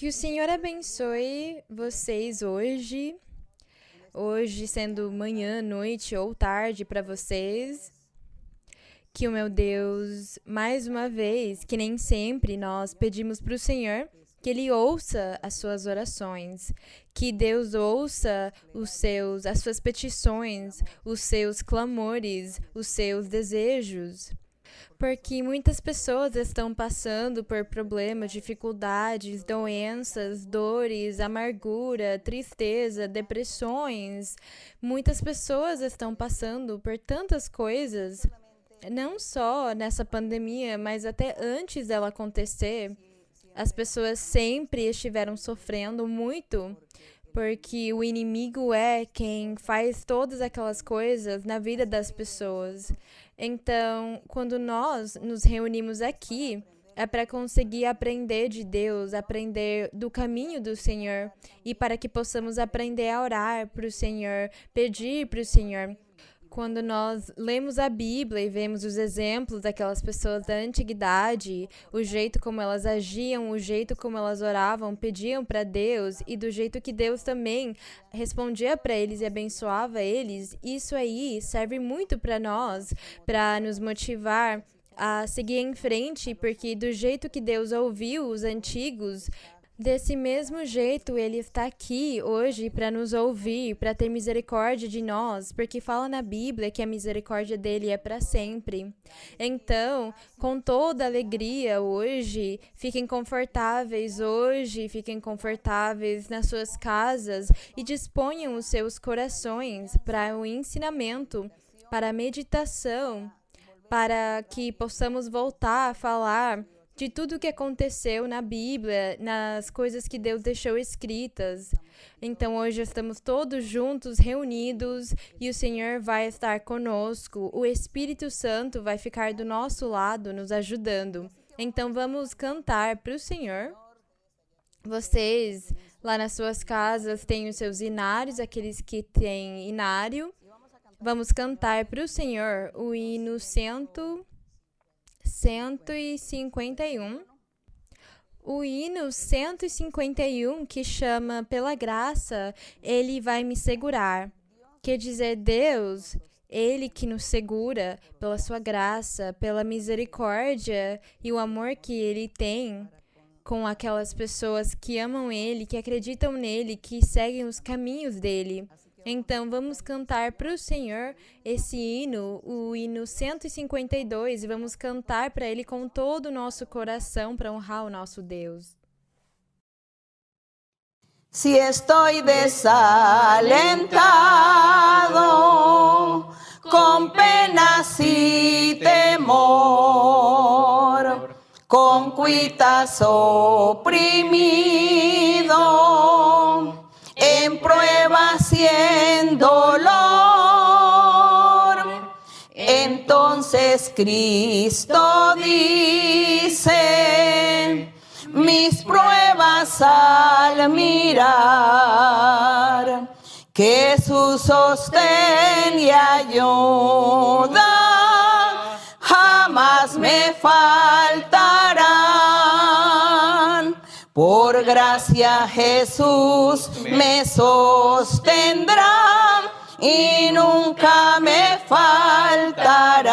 Que o Senhor abençoe vocês hoje sendo manhã, noite ou tarde para vocês. Que o meu Deus, mais uma vez, que nem sempre nós pedimos para o Senhor que Ele ouça as suas orações, que Deus ouça as suas petições, os seus clamores, os seus desejos. Porque muitas pessoas estão passando por problemas, dificuldades, doenças, dores, amargura, tristeza, depressões. Muitas pessoas estão passando por tantas coisas, não só nessa pandemia, mas até antes dela acontecer. As pessoas sempre estiveram sofrendo muito, porque o inimigo é quem faz todas aquelas coisas na vida das pessoas. Então, quando nós nos reunimos aqui, é para conseguir aprender de Deus, aprender do caminho do Senhor e para que possamos aprender a orar para o Senhor, pedir para o Senhor. Quando nós lemos a Bíblia e vemos os exemplos daquelas pessoas da antiguidade, o jeito como elas agiam, o jeito como elas oravam, pediam para Deus e do jeito que Deus também respondia para eles e abençoava eles, isso aí serve muito para nós, para nos motivar a seguir em frente, porque do jeito que Deus ouviu os antigos, desse mesmo jeito, Ele está aqui hoje para nos ouvir, para ter misericórdia de nós, porque fala na Bíblia que a misericórdia dele é para sempre. Então, com toda alegria hoje, fiquem confortáveis nas suas casas e disponham os seus corações para o ensinamento, para a meditação, para que possamos voltar a falar de tudo o que aconteceu na Bíblia, nas coisas que Deus deixou escritas. Então, hoje estamos todos juntos, reunidos, e o Senhor vai estar conosco. O Espírito Santo vai ficar do nosso lado, nos ajudando. Então, vamos cantar para o Senhor. Vocês, lá nas suas casas, têm os seus inários, aqueles que têm inário. Vamos cantar para o Senhor o hino 151. O hino 151, que chama Pela Graça, Ele vai me segurar. Quer dizer, Deus, Ele que nos segura pela sua graça, pela misericórdia e o amor que Ele tem com aquelas pessoas que amam Ele, que acreditam nele, que seguem os caminhos dele. Então, vamos cantar para o Senhor esse hino, o hino 152, e vamos cantar para Ele com todo o nosso coração para honrar o nosso Deus. Si estoy desalentado, con penas y temor, con cuitas oprimido, en pruebas y en dolor, entonces Cristo dice, mis pruebas al mirar, que su sostén y ayuda jamás me faltarán. Por gracia Jesús me sostendrá y nunca me faltará.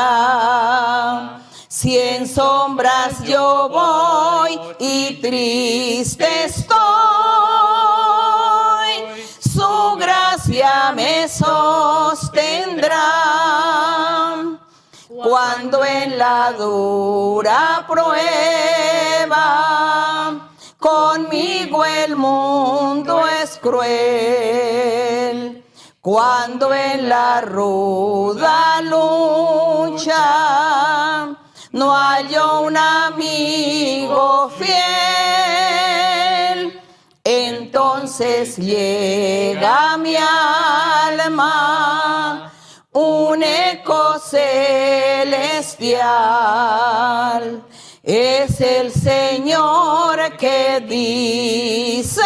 Si en sombras yo voy y triste estoy, su gracia me sostendrá. Cuando en la dura prueba conmigo el mundo es cruel, cuando en la ruda lucha no hallo un amigo fiel, entonces llega a mi alma un eco celestial. Es el Señor que dice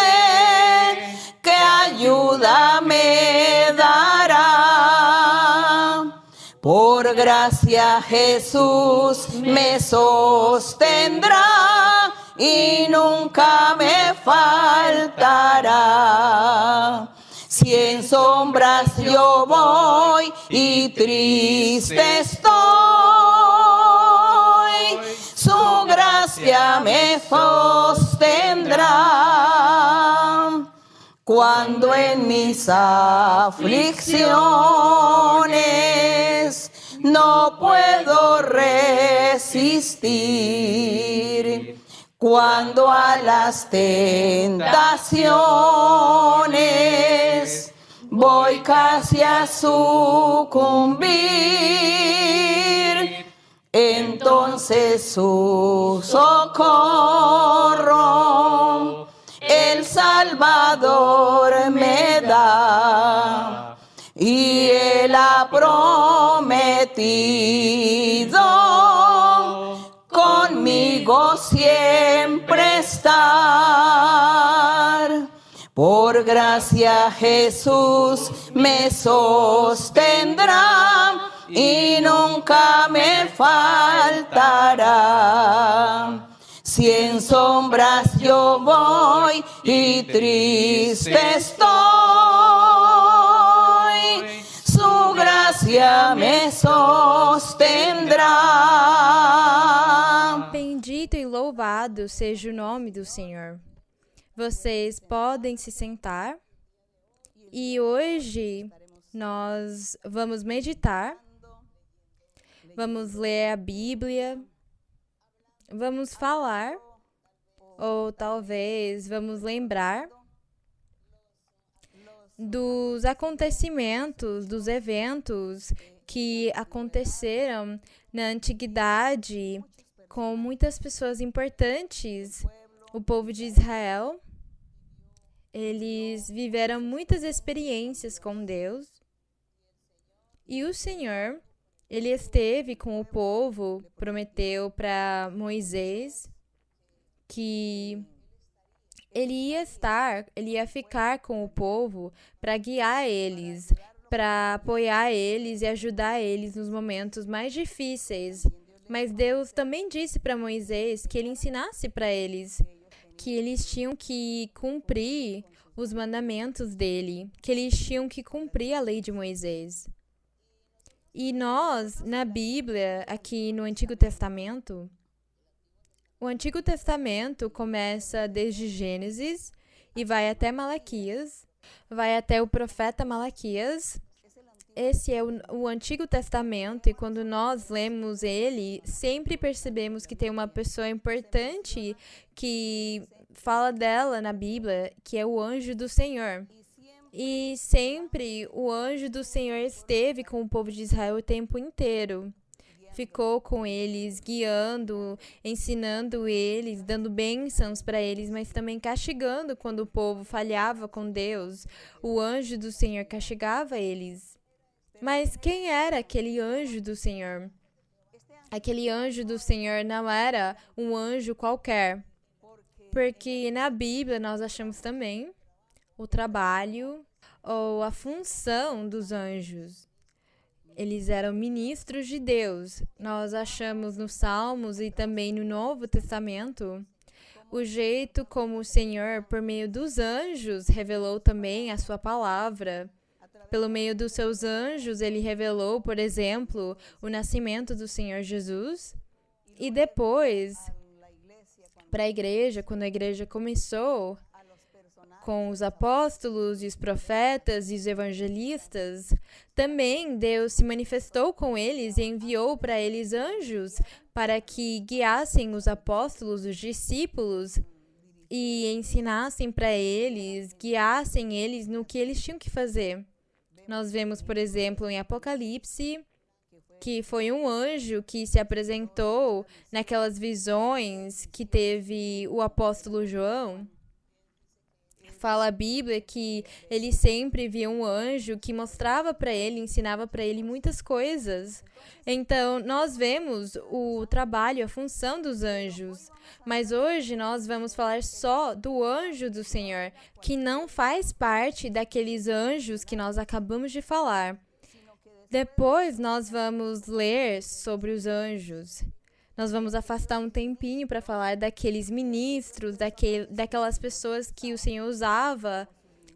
que ayuda me dará. Por gracia Jesús me sostendrá y nunca me faltará. Si en sombras yo voy y triste estoy, su gracia me sostendrá. Cuando en mis aflicciones no puedo resistir, cuando a las tentaciones voy casi a sucumbir, entonces su socorro el Salvador me da, y Él ha prometido conmigo siempre estar. Por gracia Jesús me sostendrá y nunca me faltará. Si en sombras yo voy y triste estoy, su gracia me sostendrá. Bendito e louvado seja o nome do Senhor. Vocês podem se sentar e hoje nós vamos meditar, vamos ler a Bíblia, vamos falar, ou talvez vamos lembrar dos acontecimentos, dos eventos que aconteceram na antiguidade com muitas pessoas importantes. O povo de Israel, eles viveram muitas experiências com Deus e o Senhor, Ele esteve com o povo, prometeu para Moisés que ele ia ficar com o povo para guiar eles, para apoiar eles e ajudar eles nos momentos mais difíceis. Mas Deus também disse para Moisés que ele ensinasse para eles que eles tinham que cumprir os mandamentos dele, que eles tinham que cumprir a lei de Moisés. E nós, na Bíblia, aqui no Antigo Testamento, o Antigo Testamento começa desde Gênesis e vai até Malaquias, vai até o profeta Malaquias. Esse é o Antigo Testamento e quando nós lemos ele, sempre percebemos que tem uma pessoa importante que fala dela na Bíblia, que é o anjo do Senhor. E sempre o anjo do Senhor esteve com o povo de Israel o tempo inteiro. Ficou com eles, guiando, ensinando eles, dando bênçãos para eles, mas também castigando quando o povo falhava com Deus. O anjo do Senhor castigava eles. Mas quem era aquele anjo do Senhor? Aquele anjo do Senhor não era um anjo qualquer. Porque na Bíblia nós achamos também o trabalho ou a função dos anjos. Eles eram ministros de Deus. Nós achamos nos Salmos e também no Novo Testamento o jeito como o Senhor, por meio dos anjos, revelou também a sua palavra. Pelo meio dos seus anjos, ele revelou, por exemplo, o nascimento do Senhor Jesus. E depois, para a igreja, quando a igreja começou, com os apóstolos e os profetas e os evangelistas, também Deus se manifestou com eles e enviou para eles anjos para que guiassem os apóstolos, os discípulos, e ensinassem para eles, guiassem eles no que eles tinham que fazer. Nós vemos, por exemplo, em Apocalipse, que foi um anjo que se apresentou naquelas visões que teve o apóstolo João. Fala a Bíblia que ele sempre via um anjo que mostrava para ele, ensinava para ele muitas coisas. Então, nós vemos o trabalho, a função dos anjos. Mas hoje nós vamos falar só do anjo do Senhor, que não faz parte daqueles anjos que nós acabamos de falar. Depois nós vamos ler sobre os anjos. Nós vamos afastar um tempinho para falar daqueles ministros, daquelas pessoas que o Senhor usava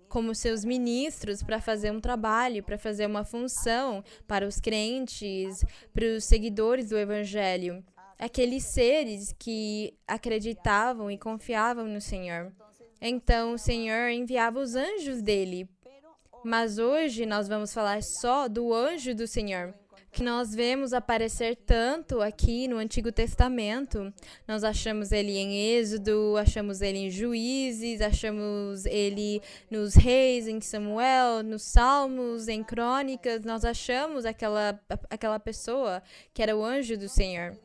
como seus ministros para fazer um trabalho, para fazer uma função para os crentes, para os seguidores do Evangelho. Aqueles seres que acreditavam e confiavam no Senhor. Então o Senhor enviava os anjos dele. Mas hoje nós vamos falar só do anjo do Senhor, que nós vemos aparecer tanto aqui no Antigo Testamento. Nós achamos ele em Êxodo, achamos ele em Juízes, achamos ele nos Reis, em Samuel, nos Salmos, em Crônicas. Nós achamos aquela pessoa que era o anjo do Senhor.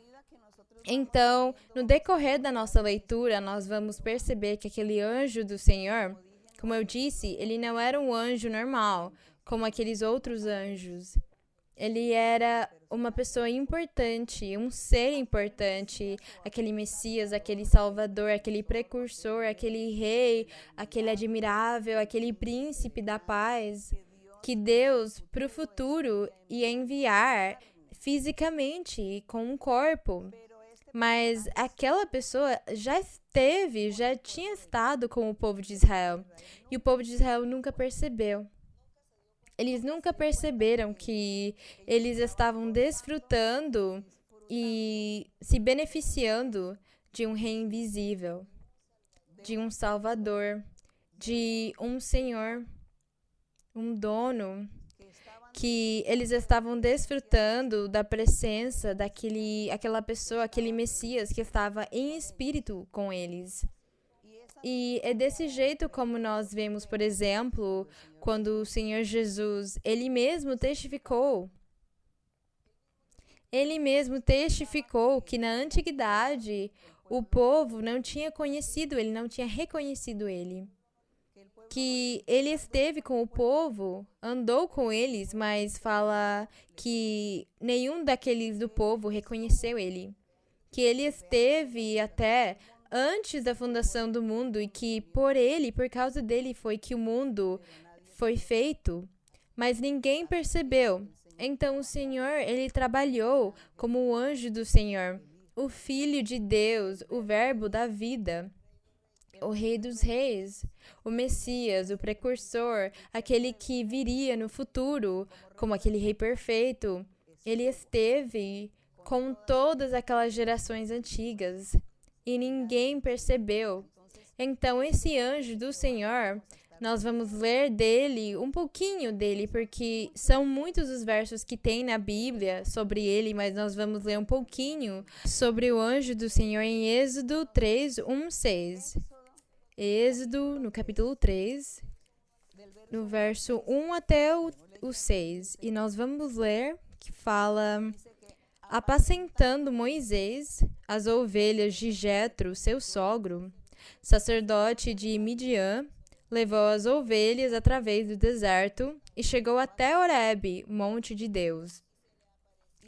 Então, no decorrer da nossa leitura, nós vamos perceber que aquele anjo do Senhor, como eu disse, ele não era um anjo normal, como aqueles outros anjos. Ele era uma pessoa importante, um ser importante, aquele Messias, aquele Salvador, aquele precursor, aquele rei, aquele admirável, aquele príncipe da paz, que Deus, para o futuro, ia enviar fisicamente, com um corpo. Mas aquela pessoa já tinha estado com o povo de Israel. E o povo de Israel nunca percebeu. Eles nunca perceberam que eles estavam desfrutando e se beneficiando de um rei invisível, de um Salvador, de um Senhor, um dono, que eles estavam desfrutando da presença daquela pessoa, aquele Messias que estava em espírito com eles. E é desse jeito como nós vemos, por exemplo, quando o Senhor Jesus, Ele mesmo testificou que na antiguidade o povo não tinha conhecido Ele, não tinha reconhecido Ele. Que ele esteve com o povo, andou com eles, mas fala que nenhum daqueles do povo reconheceu ele. Que ele esteve até antes da fundação do mundo e que por causa dele foi que o mundo foi feito, mas ninguém percebeu. Então o Senhor, ele trabalhou como o anjo do Senhor, o Filho de Deus, o Verbo da vida, o Rei dos Reis, o Messias, o precursor, aquele que viria no futuro como aquele Rei perfeito. Ele esteve com todas aquelas gerações antigas e ninguém percebeu. Então, esse anjo do Senhor, nós vamos ler dele, um pouquinho dele, porque são muitos os versos que tem na Bíblia sobre ele, mas nós vamos ler um pouquinho sobre o anjo do Senhor em Êxodo 3, 1, 6. Êxodo, no capítulo 3, no verso 1 até o 6. E nós vamos ler que fala: apacentando Moisés as ovelhas de Jetro, seu sogro, sacerdote de Midian, levou as ovelhas através do deserto e chegou até Horebe, monte de Deus.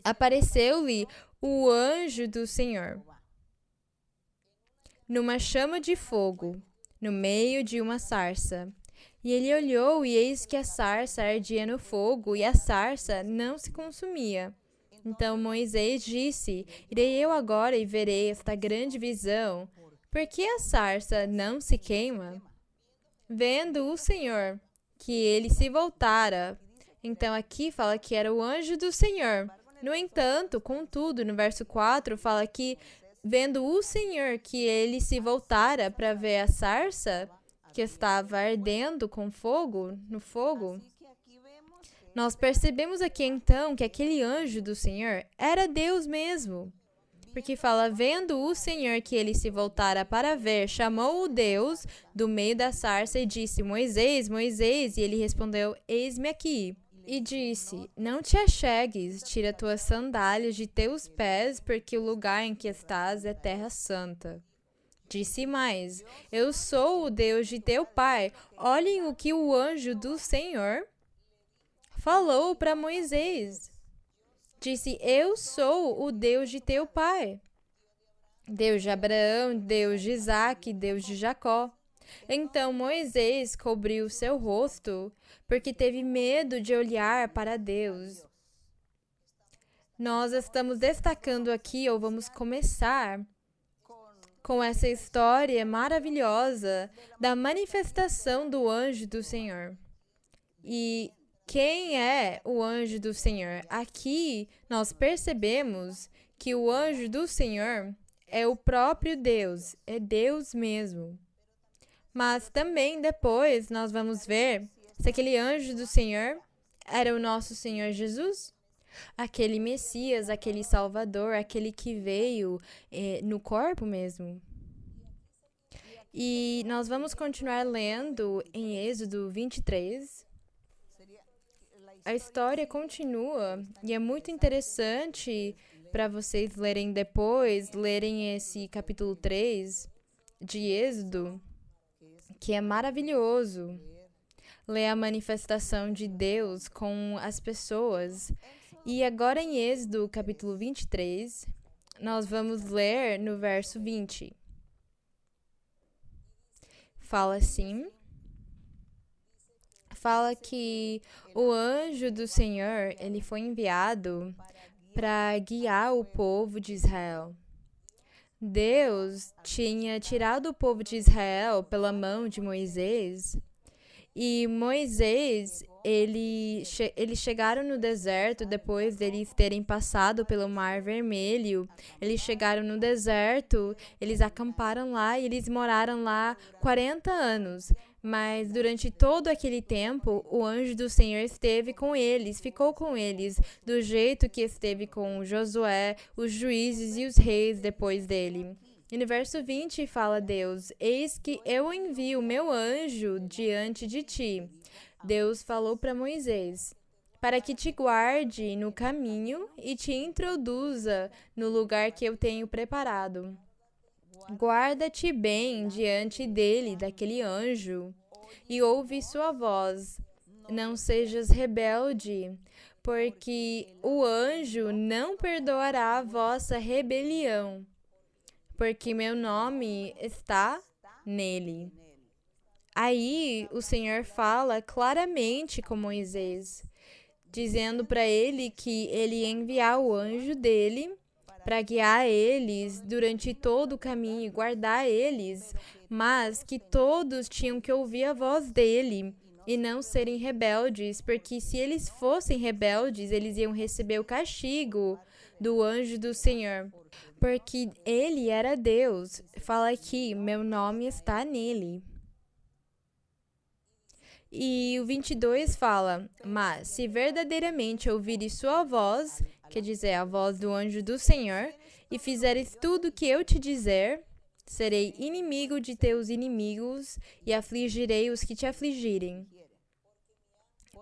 Apareceu-lhe o anjo do Senhor numa chama de fogo, no meio de uma sarça. E ele olhou, e eis que a sarça ardia no fogo, e a sarça não se consumia. Então Moisés disse: irei eu agora e verei esta grande visão. Por que a sarça não se queima? Vendo o Senhor que ele se voltara. Então aqui fala que era o anjo do Senhor. No entanto, contudo, no verso 4 fala que vendo o Senhor que ele se voltara para ver a sarça que estava ardendo com fogo, no fogo, nós percebemos aqui então que aquele anjo do Senhor era Deus mesmo. Porque fala, vendo o Senhor que ele se voltara para ver, chamou o Deus do meio da sarça e disse: Moisés, Moisés, e ele respondeu: eis-me aqui. E disse: não te achegues, tira tuas sandálias de teus pés, porque o lugar em que estás é terra santa. Disse mais: eu sou o Deus de teu pai. Olhem o que o anjo do Senhor falou para Moisés. Disse: eu sou o Deus de teu pai, Deus de Abraão, Deus de Isaque, Deus de Jacó. Então Moisés cobriu seu rosto, porque teve medo de olhar para Deus. Nós estamos destacando aqui, ou vamos começar com essa história maravilhosa da manifestação do anjo do Senhor. E quem é o anjo do Senhor? Aqui nós percebemos que o anjo do Senhor é o próprio Deus, é Deus mesmo. Mas também depois nós vamos ver se aquele anjo do Senhor era o nosso Senhor Jesus, aquele Messias, aquele Salvador, aquele que veio no corpo mesmo. E nós vamos continuar lendo em Êxodo 23. A história continua e é muito interessante para vocês lerem depois, lerem esse capítulo 3 de Êxodo, que é maravilhoso. Ler a manifestação de Deus com as pessoas. E agora em Êxodo, capítulo 23, nós vamos ler no verso 20. Fala assim. Fala que o anjo do Senhor, ele foi enviado para guiar o povo de Israel. Deus tinha tirado o povo de Israel pela mão de Moisés. E Moisés, eles chegaram no deserto depois deles terem passado pelo Mar Vermelho. Eles chegaram no deserto, eles acamparam lá e eles moraram lá 40 anos. Mas durante todo aquele tempo, o anjo do Senhor esteve com eles, ficou com eles, do jeito que esteve com Josué, os juízes e os reis depois dele. E no verso 20 fala Deus: eis que eu envio o meu anjo diante de ti. Deus falou para Moisés, para que te guarde no caminho e te introduza no lugar que eu tenho preparado. Guarda-te bem diante dele, daquele anjo, e ouve sua voz. Não sejas rebelde, porque o anjo não perdoará a vossa rebelião, porque meu nome está nele. Aí o Senhor fala claramente com Moisés, dizendo para ele que ele ia enviar o anjo dele para guiar eles durante todo o caminho e guardar eles, mas que todos tinham que ouvir a voz dele e não serem rebeldes, porque se eles fossem rebeldes, eles iam receber o castigo do anjo do Senhor. Porque ele era Deus. Fala aqui, meu nome está nele. E o 22 fala, mas se verdadeiramente ouvires sua voz, quer dizer, a voz do anjo do Senhor, e fizeres tudo o que eu te dizer, serei inimigo de teus inimigos e afligirei os que te afligirem.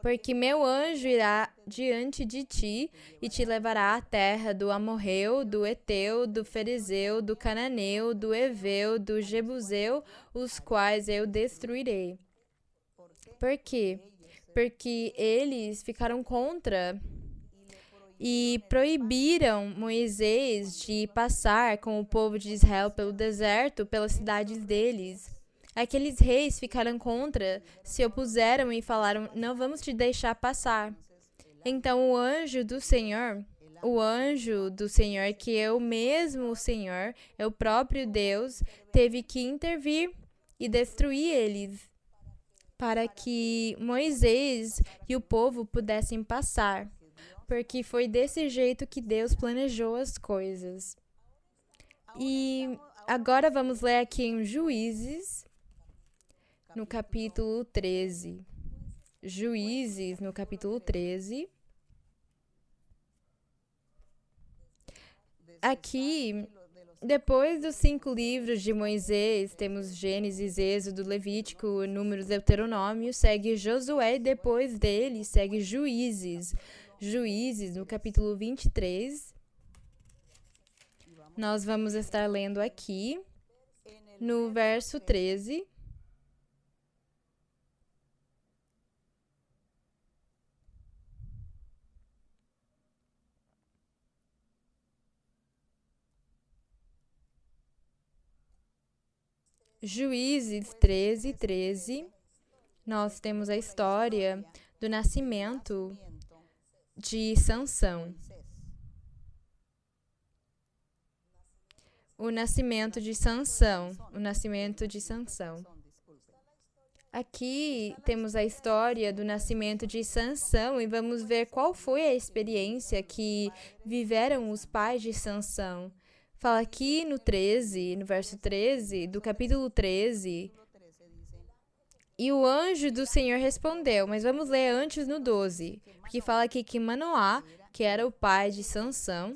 Porque meu anjo irá diante de ti e te levará à terra do Amorreu, do Eteu, do Ferezeu, do Cananeu, do Eveu, do Jebuseu, os quais eu destruirei. Por quê? Porque eles ficaram contra e proibiram Moisés de passar com o povo de Israel pelo deserto, pelas cidades deles. Aqueles reis ficaram contra, se opuseram e falaram, não vamos te deixar passar. Então o anjo do Senhor, que é o mesmo Senhor, é o próprio Deus, teve que intervir e destruir eles, para que Moisés e o povo pudessem passar, porque foi desse jeito que Deus planejou as coisas. E agora vamos ler aqui em Juízes, no capítulo 13. Juízes, no capítulo 13. Aqui, depois dos 5 livros de Moisés, temos Gênesis, Êxodo, Levítico, Números, Deuteronômio, segue Josué e depois dele segue Juízes. Juízes, no capítulo 23. Nós vamos estar lendo aqui, no verso 13. Juízes 13, 13, nós temos a história do nascimento de Sansão. o nascimento de Sansão. O nascimento de Sansão. Aqui temos a história do nascimento de Sansão e vamos ver qual foi a experiência que viveram os pais de Sansão. Fala aqui no verso 13, do capítulo 13. E o anjo do Senhor respondeu, mas vamos ler antes no 12, porque fala aqui que Manoá, que era o pai de Sansão,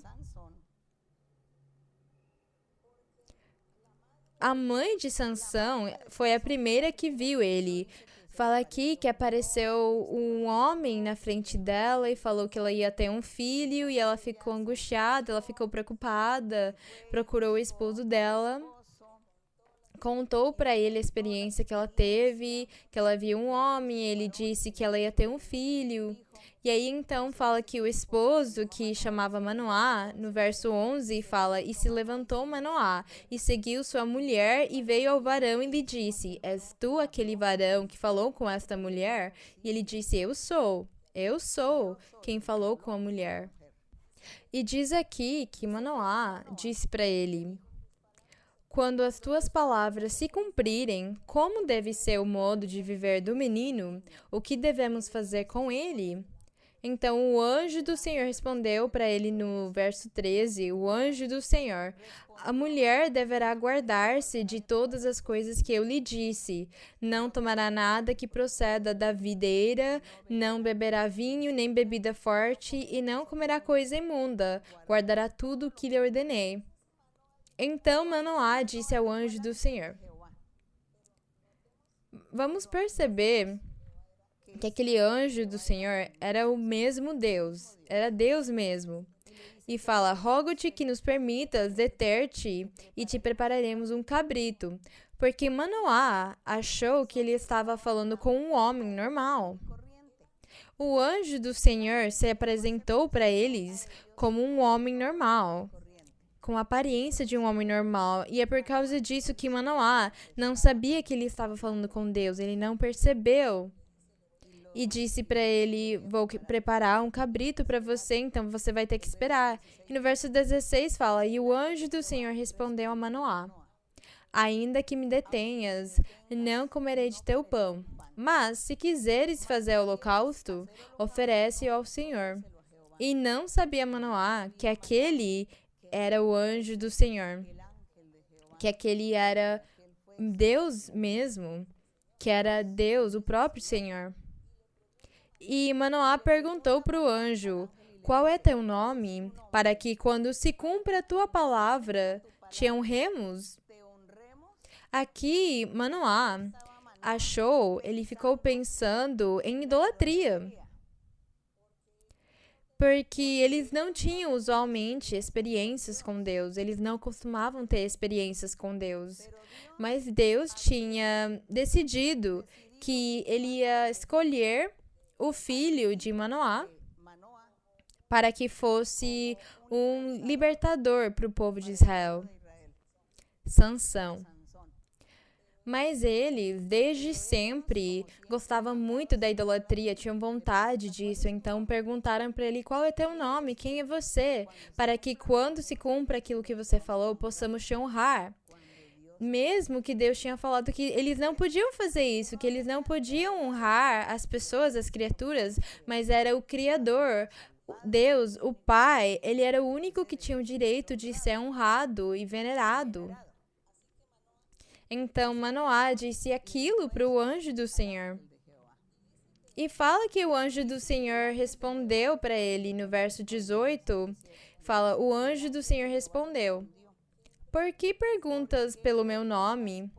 a mãe de Sansão foi a primeira que viu ele. Fala aqui que apareceu um homem na frente dela e falou que ela ia ter um filho e ela ficou angustiada, ela ficou preocupada, procurou o esposo dela, contou para ele a experiência que ela teve, que ela viu um homem, ele disse que ela ia ter um filho. E aí então fala que o esposo, que chamava Manoá, no verso 11, fala, e se levantou Manoá, e seguiu sua mulher, e veio ao varão e lhe disse, és tu aquele varão que falou com esta mulher? E ele disse, eu sou quem falou com a mulher. E diz aqui que Manoá disse para ele, quando as tuas palavras se cumprirem, como deve ser o modo de viver do menino? O que devemos fazer com ele? Então o anjo do Senhor respondeu para ele no verso 13, o anjo do Senhor, a mulher deverá guardar-se de todas as coisas que eu lhe disse. Não tomará nada que proceda da videira, não beberá vinho nem bebida forte e não comerá coisa imunda. Guardará tudo o que lhe ordenei. Então Manoá disse ao anjo do Senhor. Vamos perceber que aquele anjo do Senhor era o mesmo Deus, era Deus mesmo. E fala, rogo-te que nos permitas deter-te e te prepararemos um cabrito. Porque Manoá achou que ele estava falando com um homem normal. O anjo do Senhor se apresentou para eles como um homem normal, com a aparência de um homem normal. E é por causa disso que Manoá não sabia que ele estava falando com Deus, ele não percebeu. E disse para ele, vou preparar um cabrito para você, então você vai ter que esperar. E no verso 16 fala, e o anjo do Senhor respondeu a Manoá, ainda que me detenhas, não comerei de teu pão. Mas, se quiseres fazer holocausto, oferece-o ao Senhor. E não sabia Manoá que aquele era o anjo do Senhor, que aquele era Deus mesmo, que era Deus, o próprio Senhor. E Manoá perguntou para o anjo, qual é teu nome, para que quando se cumpra a tua palavra, te honremos? Aqui, Manoá ele ficou pensando em idolatria. Porque eles não tinham usualmente experiências com Deus, eles não costumavam ter experiências com Deus. Mas Deus tinha decidido que ele ia escolher o filho de Manoá para que fosse um libertador para o povo de Israel, Sansão. Mas eles, desde sempre, gostavam muito da idolatria, tinham vontade disso, então perguntaram para ele, qual é teu nome, quem é você? Para que quando se cumpra aquilo que você falou, possamos te honrar. Mesmo que Deus tinha falado que eles não podiam fazer isso, que eles não podiam honrar as pessoas, as criaturas, mas era o Criador, Deus, o Pai, ele era o único que tinha o direito de ser honrado e venerado. Então Manoá disse aquilo para o anjo do Senhor. E fala que o anjo do Senhor respondeu para ele no verso 18, fala, o anjo do Senhor respondeu, por que perguntas pelo meu nome,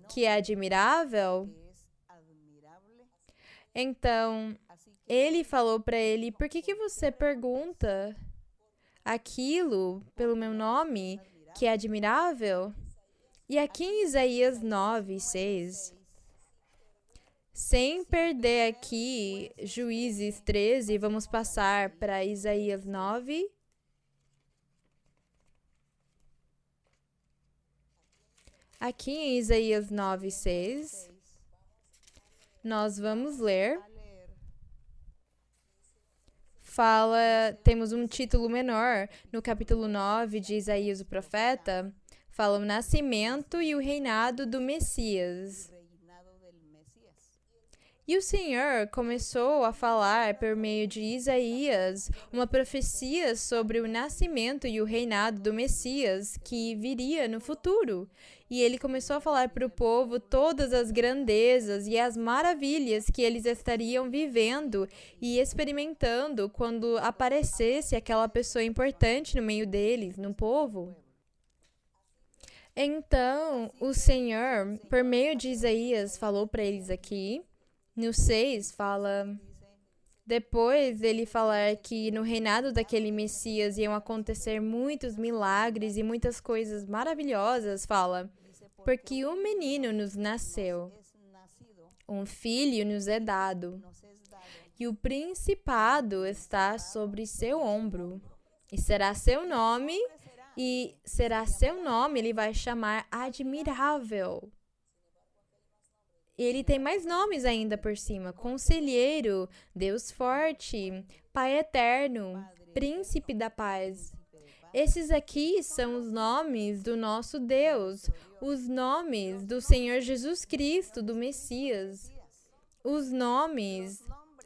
que é admirável? Então, ele falou para ele, por que você pergunta aquilo pelo meu nome, que é admirável? E aqui em Isaías 9, 6, sem perder aqui Juízes 13, vamos passar para Isaías 9. Aqui em Isaías 9, 6, nós vamos ler. Temos um título menor no capítulo 9 de Isaías o profeta. fala o nascimento e o reinado do Messias. E o Senhor começou a falar por meio de Isaías uma profecia sobre o nascimento e o reinado do Messias que viria no futuro. E ele começou a falar para o povo todas as grandezas e as maravilhas que eles estariam vivendo e experimentando quando aparecesse aquela pessoa importante no meio deles, no povo. Então, o Senhor, por meio de Isaías, falou para eles aqui. No 6 fala, depois dele falar que no reinado daquele Messias iam acontecer muitos milagres e muitas coisas maravilhosas, fala, porque um menino nos nasceu, um filho nos é dado, e o principado está sobre seu ombro, e será seu nome, ele vai chamar Admirável. Ele tem mais nomes ainda por cima: Conselheiro, Deus Forte, Pai Eterno, Príncipe da Paz. Esses aqui são os nomes do nosso Deus, os nomes do Senhor Jesus Cristo, do Messias, os nomes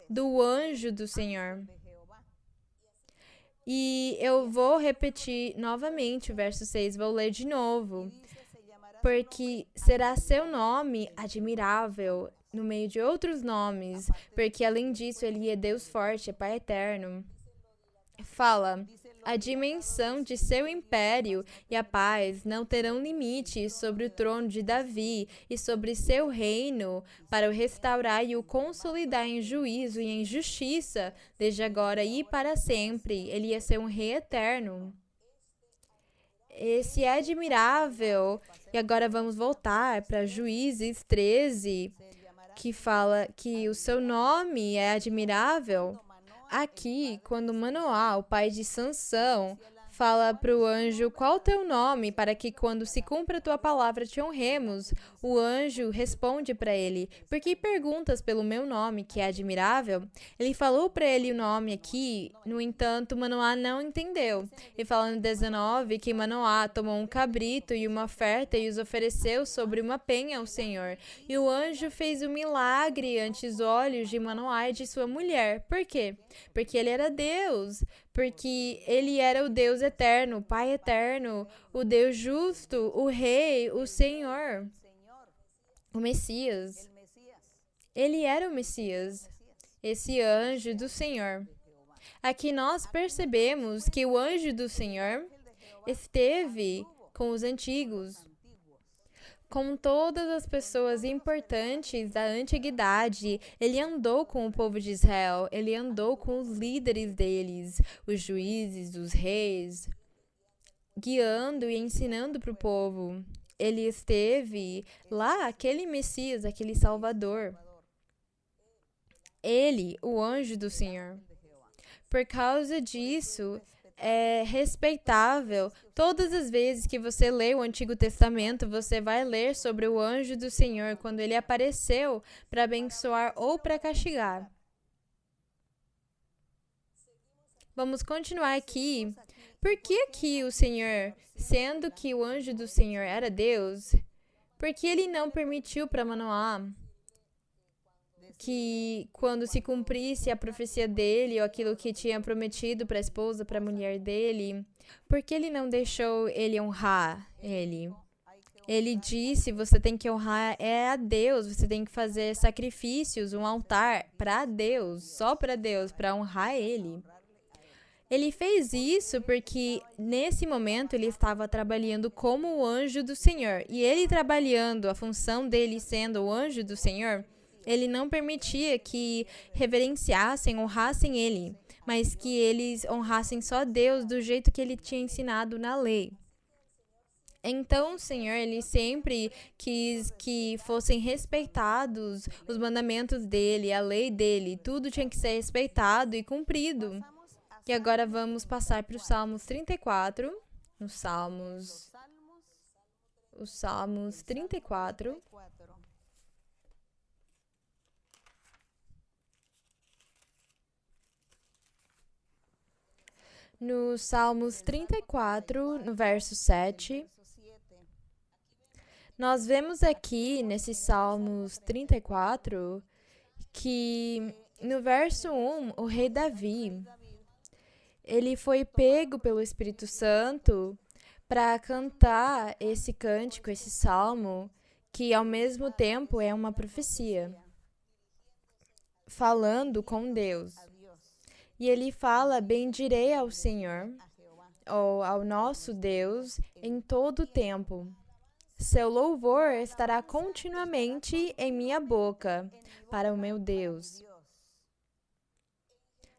do anjo do Senhor. E eu vou repetir novamente o verso 6, vou ler de novo. Porque será seu nome admirável no meio de outros nomes, porque além disso ele é Deus forte, é Pai eterno. Fala, a dimensão de seu império e a paz não terão limite sobre o trono de Davi e sobre seu reino, para o restaurar e o consolidar em juízo e em justiça, desde agora e para sempre. Ele ia ser um rei eterno. Esse é admirável. E agora vamos voltar para Juízes 13, que fala que o seu nome é admirável. Aqui, quando Manoá, o pai de Sansão, fala para o anjo, qual o teu nome, para que quando se cumpra a tua palavra te honremos, o anjo responde para ele, por que perguntas pelo meu nome, que é admirável? Ele falou para ele o nome aqui, no entanto, Manoá não entendeu. E fala no 19 que Manoá tomou um cabrito e uma oferta e os ofereceu sobre uma penha ao Senhor. E o anjo fez um milagre ante os olhos de Manoá e de sua mulher. Por quê? Porque ele era Deus. Porque ele era o Deus eterno, o Pai eterno, o Deus justo, o Rei, o Senhor, o Messias. Ele era o Messias, esse anjo do Senhor. Aqui nós percebemos que o anjo do Senhor esteve com os antigos, com todas as pessoas importantes da antiguidade. Ele andou com o povo de Israel, ele andou com os líderes deles, os juízes, os reis, guiando e ensinando para o povo. Ele esteve lá, aquele Messias, aquele Salvador. Ele, o anjo do Senhor. Por causa disso, é respeitável. Todas as vezes que você lê o Antigo Testamento, você vai ler sobre o anjo do Senhor, quando ele apareceu para abençoar ou para castigar. Vamos continuar aqui. Por que aqui o Senhor, sendo que o anjo do Senhor era Deus, por que ele não permitiu para Manoá que quando se cumprisse a profecia dele, ou aquilo que tinha prometido para a esposa, para a mulher dele, por que ele não deixou ele honrar ele? Ele disse, você tem que honrar a Deus, você tem que fazer sacrifícios, um altar para Deus, só para Deus, para honrar ele. Ele fez isso porque, nesse momento, ele estava trabalhando como o anjo do Senhor. E ele trabalhando, a função dele sendo o anjo do Senhor, ele não permitia que reverenciassem, honrassem ele, mas que eles honrassem só Deus do jeito que ele tinha ensinado na lei. Então, o Senhor, ele sempre quis que fossem respeitados os mandamentos dele, a lei dele, tudo tinha que ser respeitado e cumprido. E agora vamos passar para os Salmos 34, os Salmos 34. No Salmos 34, no verso 7, Nós vemos aqui, nesses Salmos 34, que no verso 1, o rei Davi, ele foi pego pelo Espírito Santo para cantar esse cântico, esse salmo, que ao mesmo tempo é uma profecia, falando com Deus. E ele fala: bendirei ao Senhor, ou ao nosso Deus, em todo o tempo. Seu louvor estará continuamente em minha boca, para o meu Deus.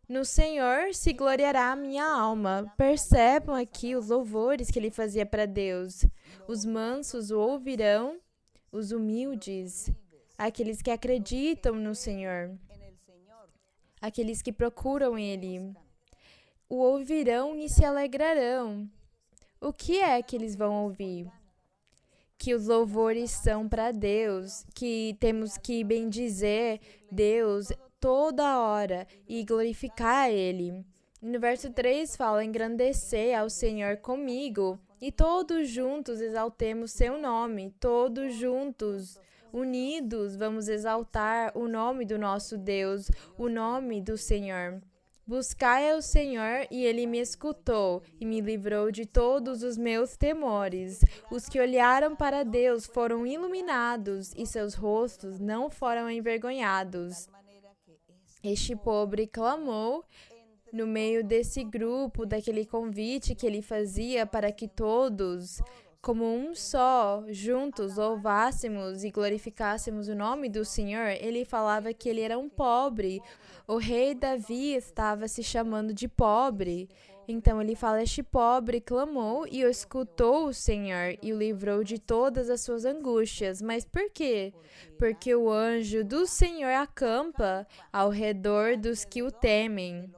No Senhor se gloriará a minha alma. Percebam aqui os louvores que ele fazia para Deus. Os mansos o ouvirão, os humildes, aqueles que acreditam no Senhor, aqueles que procuram Ele, o ouvirão e se alegrarão. O que é que eles vão ouvir? Que os louvores são para Deus, que temos que bendizer Deus toda hora e glorificar Ele. No verso 3 fala: engrandecer ao Senhor comigo, e todos juntos exaltemos seu nome. Todos juntos, unidos, vamos exaltar o nome do nosso Deus, o nome do Senhor. Buscai ao Senhor, e Ele me escutou e me livrou de todos os meus temores. Os que olharam para Deus foram iluminados, e seus rostos não foram envergonhados. Este pobre clamou no meio desse grupo, daquele convite que ele fazia para que todos, como um só, juntos louvássemos e glorificássemos o nome do Senhor. Ele falava que ele era um pobre. O rei Davi estava se chamando de pobre. Então ele fala: este pobre clamou e o escutou o Senhor e o livrou de todas as suas angústias. Mas por quê? Porque o anjo do Senhor acampa ao redor dos que o temem.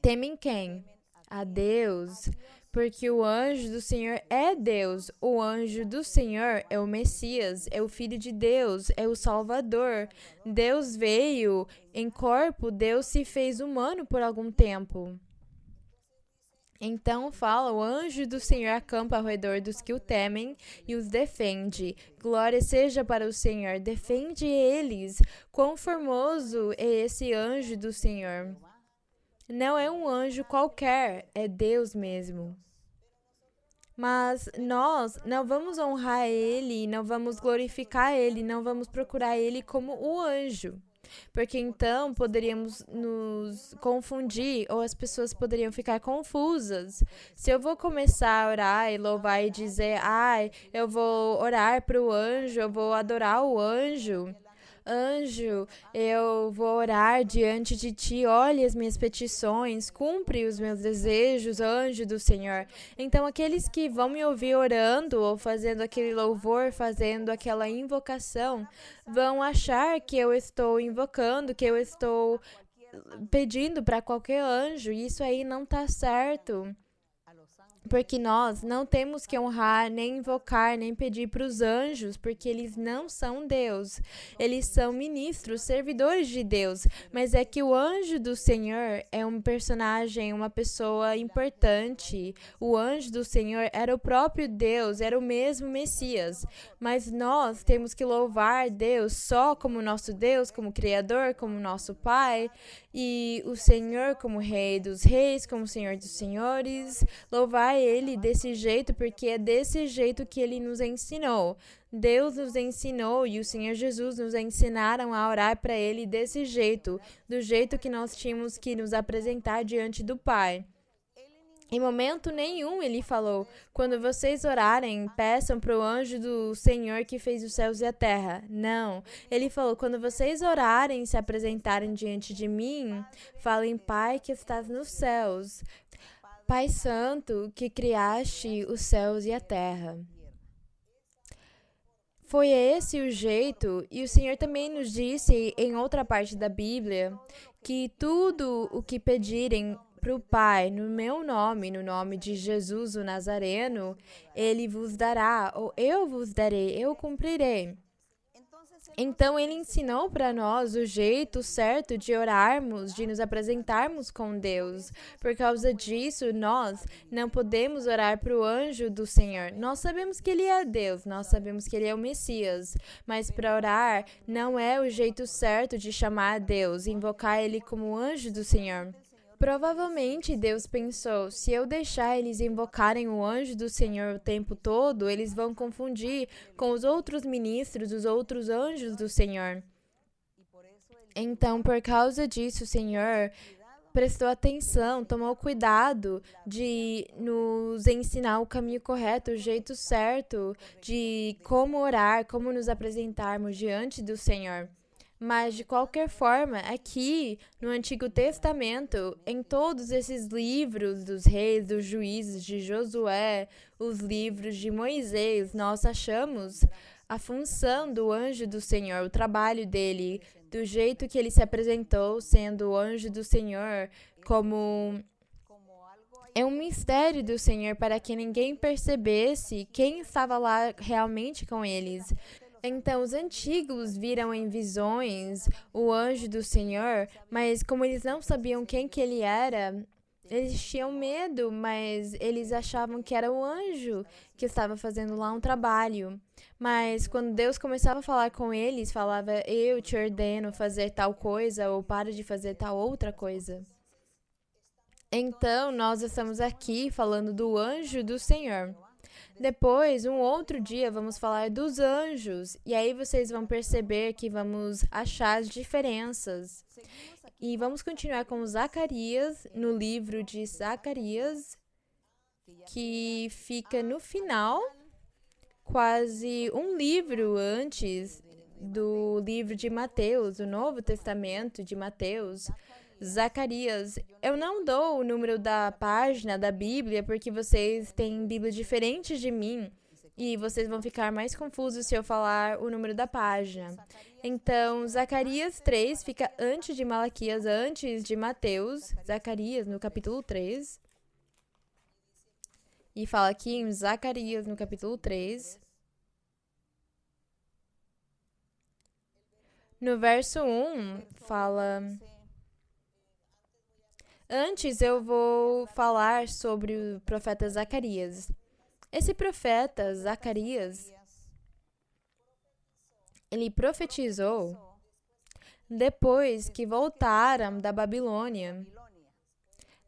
Temem quem? A Deus. Porque o anjo do Senhor é Deus. O anjo do Senhor é o Messias, é o Filho de Deus, é o Salvador. Deus veio em corpo, Deus se fez humano por algum tempo. Então fala: o anjo do Senhor acampa ao redor dos que o temem e os defende. Glória seja para o Senhor, defende eles. Quão formoso é esse anjo do Senhor! Não é um anjo qualquer, é Deus mesmo. Mas nós não vamos honrar Ele, não vamos glorificar Ele, não vamos procurar Ele como o anjo. Porque então poderíamos nos confundir, ou as pessoas poderiam ficar confusas. Se eu vou começar a orar e louvar e dizer: ai, eu vou orar para o anjo, eu vou adorar o anjo. Anjo, eu vou orar diante de ti, olhe as minhas petições, cumpre os meus desejos, anjo do Senhor. Então, aqueles que vão me ouvir orando ou fazendo aquele louvor, fazendo aquela invocação, vão achar que eu estou invocando, que eu estou pedindo para qualquer anjo. Isso aí não está certo. Porque nós não temos que honrar, nem invocar, nem pedir para os anjos, porque eles não são Deus. Eles são ministros, servidores de Deus. Mas é que o anjo do Senhor é um personagem, uma pessoa importante. O anjo do Senhor era o próprio Deus, era o mesmo Messias. Mas nós temos que louvar Deus só como nosso Deus, como Criador, como nosso Pai. E o Senhor como Rei dos Reis, como Senhor dos Senhores. Louvar Ele desse jeito, porque é desse jeito que Ele nos ensinou. Deus nos ensinou e o Senhor Jesus nos ensinaram a orar para Ele desse jeito, do jeito que nós tínhamos que nos apresentar diante do Pai. Em momento nenhum ele falou: quando vocês orarem, peçam para o anjo do Senhor que fez os céus e a terra. Não. Ele falou: quando vocês orarem e se apresentarem diante de mim, falem: Pai que estás nos céus. Pai Santo, que criaste os céus e a terra. Foi esse o jeito, e o Senhor também nos disse em outra parte da Bíblia que tudo o que pedirem para o Pai, no meu nome, no nome de Jesus o Nazareno, Ele vos dará, ou eu vos darei, eu cumprirei. Então, ele ensinou para nós o jeito certo de orarmos, de nos apresentarmos com Deus. Por causa disso, nós não podemos orar para o anjo do Senhor. Nós sabemos que ele é Deus, nós sabemos que ele é o Messias, mas para orar não é o jeito certo de chamar a Deus, invocar ele como anjo do Senhor. Provavelmente Deus pensou: se eu deixar eles invocarem o anjo do Senhor o tempo todo, eles vão confundir com os outros ministros, os outros anjos do Senhor. Então, por causa disso, o Senhor prestou atenção, tomou cuidado de nos ensinar o caminho correto, o jeito certo de como orar, como nos apresentarmos diante do Senhor. Mas, de qualquer forma, aqui no Antigo Testamento, em todos esses livros dos reis, dos juízes, de Josué, os livros de Moisés, nós achamos a função do anjo do Senhor, o trabalho dele, do jeito que ele se apresentou, sendo o anjo do Senhor, como é um mistério do Senhor para que ninguém percebesse quem estava lá realmente com eles. Então, os antigos viram em visões o anjo do Senhor, mas como eles não sabiam quem que ele era, eles tinham medo, mas eles achavam que era o anjo que estava fazendo lá um trabalho. Mas quando Deus começava a falar com eles, falava: eu te ordeno fazer tal coisa ou para de fazer tal outra coisa. Então, nós estamos aqui falando do anjo do Senhor. Depois, um outro dia, vamos falar dos anjos. E aí vocês vão perceber que vamos achar as diferenças. E vamos continuar com Zacarias, no livro de Zacarias, que fica no final, quase um livro antes do livro de Mateus, o Novo Testamento de Mateus. Zacarias. Eu não dou o número da página da Bíblia porque vocês têm Bíblia diferentes de mim e vocês vão ficar mais confusos se eu falar o número da página. Então, Zacarias 3 fica antes de Malaquias, antes de Mateus. Zacarias no capítulo 3. E fala aqui em Zacarias no capítulo 3. No verso 1 fala: antes eu vou falar sobre o profeta Zacarias. Esse profeta, Zacarias, ele profetizou depois que voltaram da Babilônia.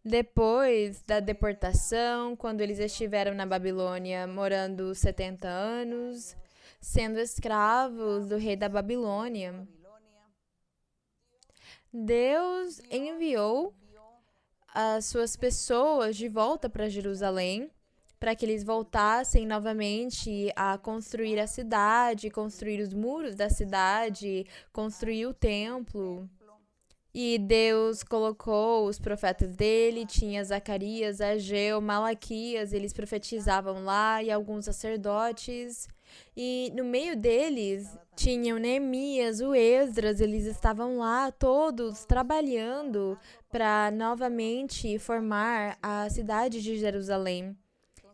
Depois da deportação, quando eles estiveram na Babilônia morando 70 anos, sendo escravos do rei da Babilônia, Deus enviou as suas pessoas de volta para Jerusalém, para que eles voltassem novamente a construir a cidade, construir os muros da cidade, construir o templo. E Deus colocou os profetas dele, tinha Zacarias, Ageu, Malaquias, eles profetizavam lá, e alguns sacerdotes. E no meio deles tinham Neemias, o Esdras, eles estavam lá todos trabalhando para novamente formar a cidade de Jerusalém.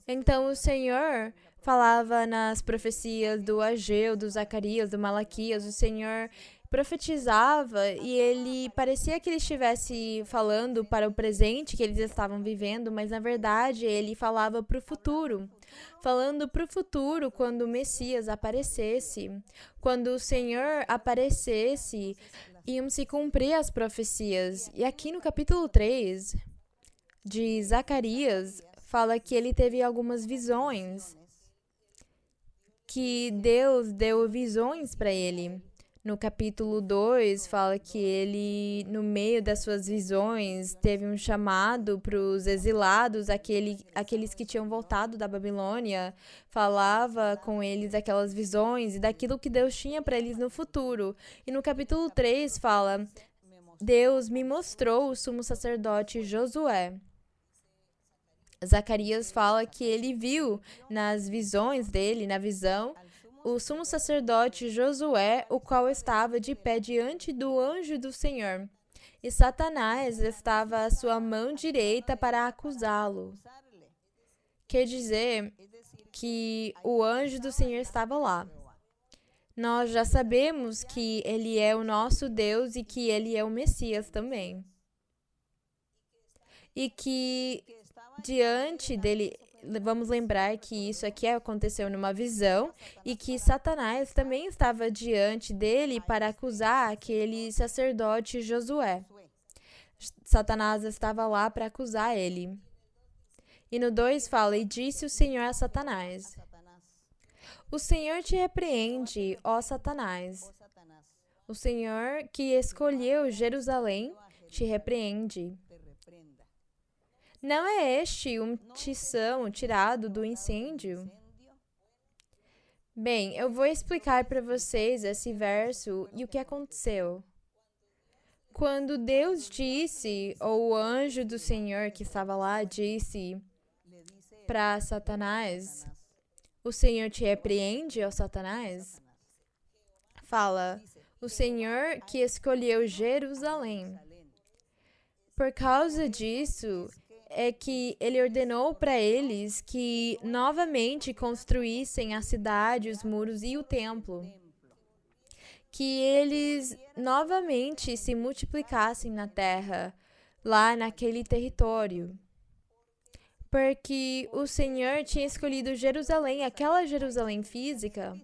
Então o Senhor falava nas profecias do Ageu, do Zacarias, do Malaquias, o Senhor profetizava e ele parecia que ele estivesse falando para o presente que eles estavam vivendo, mas na verdade ele falava para o futuro. Falando para o futuro, quando o Messias aparecesse, quando o Senhor aparecesse, iam se cumprir as profecias. E aqui no capítulo 3 de Zacarias, fala que ele teve algumas visões, que Deus deu visões para ele. No capítulo 2, fala que ele, no meio das suas visões, teve um chamado para os exilados, aqueles que tinham voltado da Babilônia, falava com eles aquelas visões e daquilo que Deus tinha para eles no futuro. E no capítulo 3 fala: Deus me mostrou o sumo sacerdote Josué. Zacarias fala que ele viu nas visões dele, na visão, o sumo sacerdote Josué, o qual estava de pé diante do anjo do Senhor. E Satanás estava à sua mão direita para acusá-lo. Quer dizer que o anjo do Senhor estava lá. nós já sabemos que ele é o nosso Deus e que ele é o Messias também. E que diante dele, vamos lembrar que isso aqui aconteceu numa visão e que Satanás também estava diante dele para acusar aquele sacerdote Josué. Satanás estava lá para acusar ele. E no 2 fala, e disse o Senhor a Satanás, o Senhor te repreende, ó Satanás. O Senhor que escolheu Jerusalém te repreende. Não é este um tição tirado do incêndio? Bem, eu vou explicar para vocês esse verso e o que aconteceu. Quando Deus disse, ou o anjo do Senhor que estava lá disse para Satanás, o Senhor te repreende, ó Satanás? Fala, o Senhor que escolheu Jerusalém. Por causa disso, é que ele ordenou para eles que novamente construíssem a cidade, os muros e o templo. Que eles novamente se multiplicassem na terra, lá naquele território. Porque o Senhor tinha escolhido Jerusalém, aquela Jerusalém física.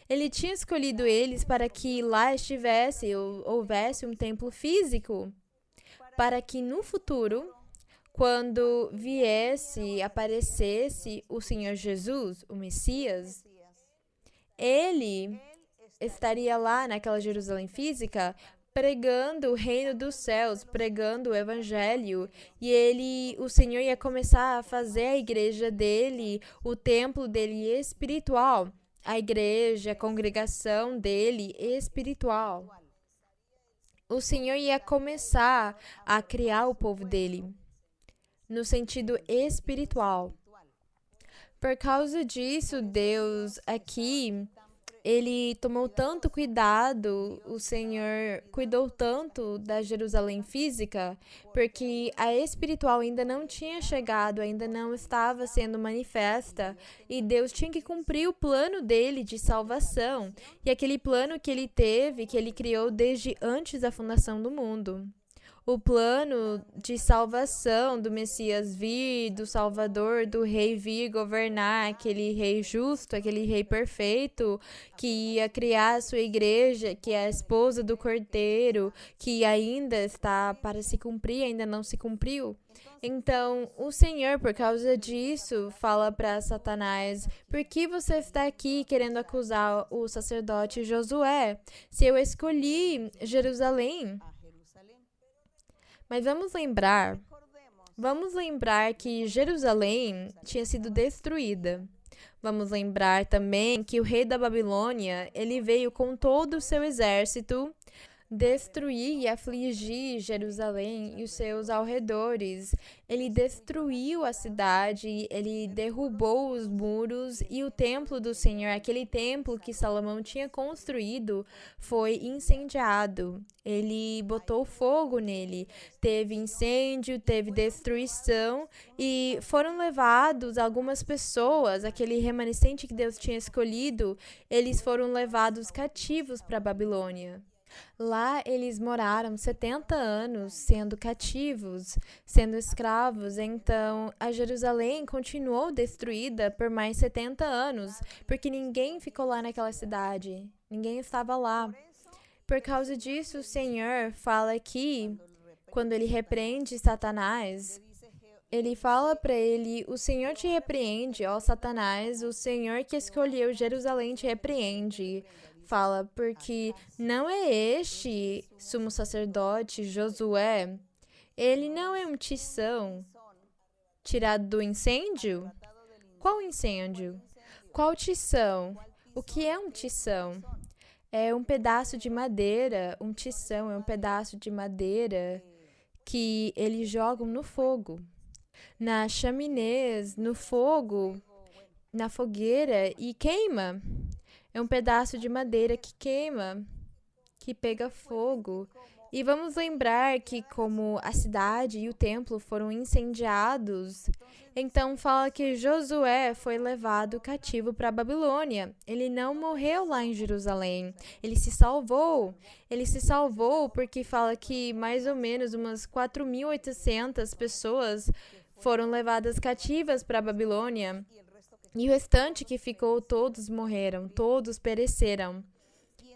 Ele tinha escolhido eles para que lá estivesse, ou houvesse um templo físico, para que no futuro, quando aparecesse o Senhor Jesus, o Messias, ele estaria lá naquela Jerusalém física, pregando o reino dos céus, pregando o evangelho, e o Senhor ia começar a fazer a igreja dele, o templo dele espiritual, a igreja, a congregação dele espiritual. O Senhor ia começar a criar o povo dele, no sentido espiritual. Por causa disso, Deus aqui, ele tomou tanto cuidado, o Senhor cuidou tanto da Jerusalém física, porque a espiritual ainda não tinha chegado, ainda não estava sendo manifesta, e Deus tinha que cumprir o plano dele de salvação, e aquele plano que ele teve, que ele criou desde antes da fundação do mundo. O plano de salvação do Messias vir, do Salvador, do Rei vir governar, aquele Rei justo, aquele Rei perfeito, que ia criar a sua igreja, que é a esposa do Cordeiro, que ainda está para se cumprir, ainda não se cumpriu. Então, o Senhor, por causa disso, fala para Satanás, por que você está aqui querendo acusar o sacerdote Josué, se eu escolhi Jerusalém? Mas vamos lembrar que Jerusalém tinha sido destruída. Vamos lembrar também que o rei da Babilônia, ele veio com todo o seu exército destruir e afligir Jerusalém e os seus arredores. Ele destruiu a cidade, ele derrubou os muros e o templo do Senhor, aquele templo que Salomão tinha construído, foi incendiado. Ele botou fogo nele, teve incêndio, teve destruição e foram levados algumas pessoas, aquele remanescente que Deus tinha escolhido, eles foram levados cativos para a Babilônia. Lá eles moraram 70 anos sendo cativos, sendo escravos. Então a Jerusalém continuou destruída por mais 70 anos, porque ninguém ficou lá naquela cidade, ninguém estava lá. Por causa disso, o Senhor fala aqui, quando ele repreende Satanás, ele fala para ele, o Senhor te repreende, ó Satanás, o Senhor que escolheu Jerusalém te repreende. Fala, porque não é este sumo sacerdote, Josué, ele não é um tição tirado do incêndio? Qual incêndio? Qual tição? O que é um tição? É um pedaço de madeira, um tição é um pedaço de madeira que eles jogam no fogo. Na chaminés, no fogo, na fogueira e queima. É um pedaço de madeira que queima, que pega fogo. E vamos lembrar que como a cidade e o templo foram incendiados, então fala que Josué foi levado cativo para a Babilônia. Ele não morreu lá em Jerusalém. Ele se salvou. Ele se salvou porque fala que mais ou menos umas 4.800 pessoas foram levadas cativas para a Babilônia. E o restante que ficou, todos morreram, todos pereceram.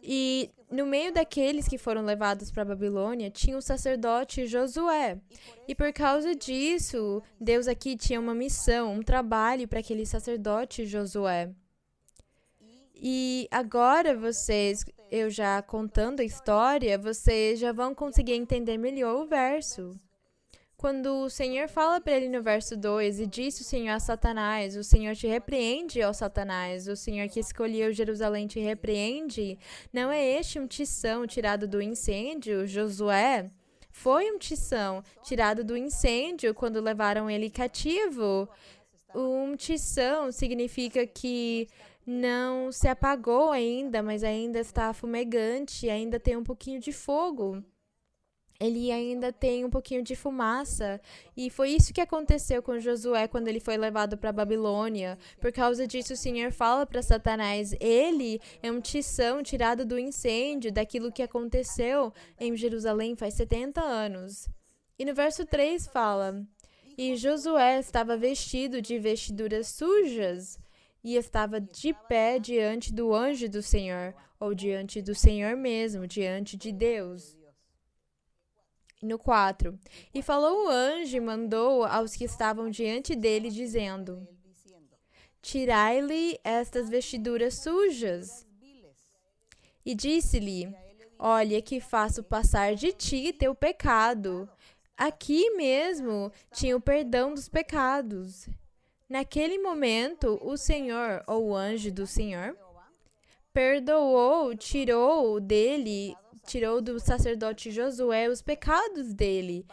E no meio daqueles que foram levados para a Babilônia, tinha o sacerdote Josué. E por causa disso, Deus aqui tinha uma missão, um trabalho para aquele sacerdote Josué. E agora vocês, eu já contando a história, vocês já vão conseguir entender melhor o verso. Quando o Senhor fala para ele no verso 2, e disse o Senhor a Satanás, o Senhor te repreende, ó Satanás, o Senhor que escolheu Jerusalém te repreende, não é este um tição tirado do incêndio, Josué? Foi um tição tirado do incêndio quando levaram ele cativo. Um tição significa que não se apagou ainda, mas ainda está fumegante, ainda tem um pouquinho de fogo. Ele ainda tem um pouquinho de fumaça. E foi isso que aconteceu com Josué quando ele foi levado para a Babilônia. Por causa disso, o Senhor fala para Satanás, ele é um tição tirado do incêndio, daquilo que aconteceu em Jerusalém faz 70 anos. E no verso 3 fala, e Josué estava vestido de vestiduras sujas e estava de pé diante do anjo do Senhor, ou diante do Senhor mesmo, diante de Deus. No 4, e falou o anjo e mandou aos que estavam diante dele, dizendo, tirai-lhe estas vestiduras sujas. E disse-lhe, olha que faço passar de ti teu pecado. Aqui mesmo tinha o perdão dos pecados. Naquele momento, o Senhor, ou o anjo do Senhor, perdoou, tirou do sacerdote Josué os pecados dele,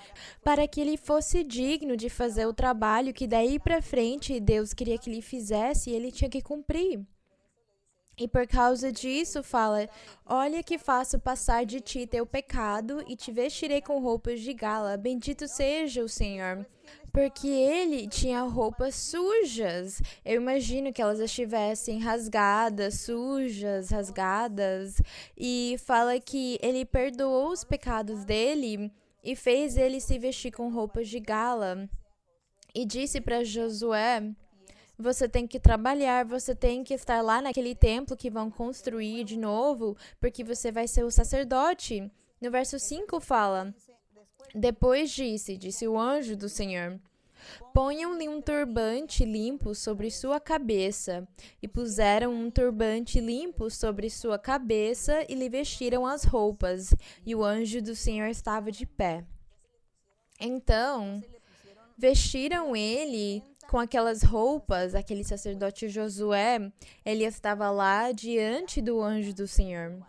para que ele fosse digno de fazer o trabalho que daí para frente Deus queria que ele fizesse e ele tinha que cumprir. E por causa disso fala, olha que faço passar de ti teu pecado e te vestirei com roupas de gala, bendito seja o Senhor. Porque ele tinha roupas sujas. Eu imagino que elas estivessem rasgadas, sujas, rasgadas. E fala que ele perdoou os pecados dele e fez ele se vestir com roupas de gala. E disse para Josué, você tem que trabalhar, você tem que estar lá naquele templo que vão construir de novo, porque você vai ser o sacerdote. No verso 5 fala, depois disse o anjo do Senhor, ponham-lhe um turbante limpo sobre sua cabeça. E puseram um turbante limpo sobre sua cabeça e lhe vestiram as roupas. E o anjo do Senhor estava de pé. Então, vestiram ele com aquelas roupas, aquele sacerdote Josué, ele estava lá diante do anjo do Senhor.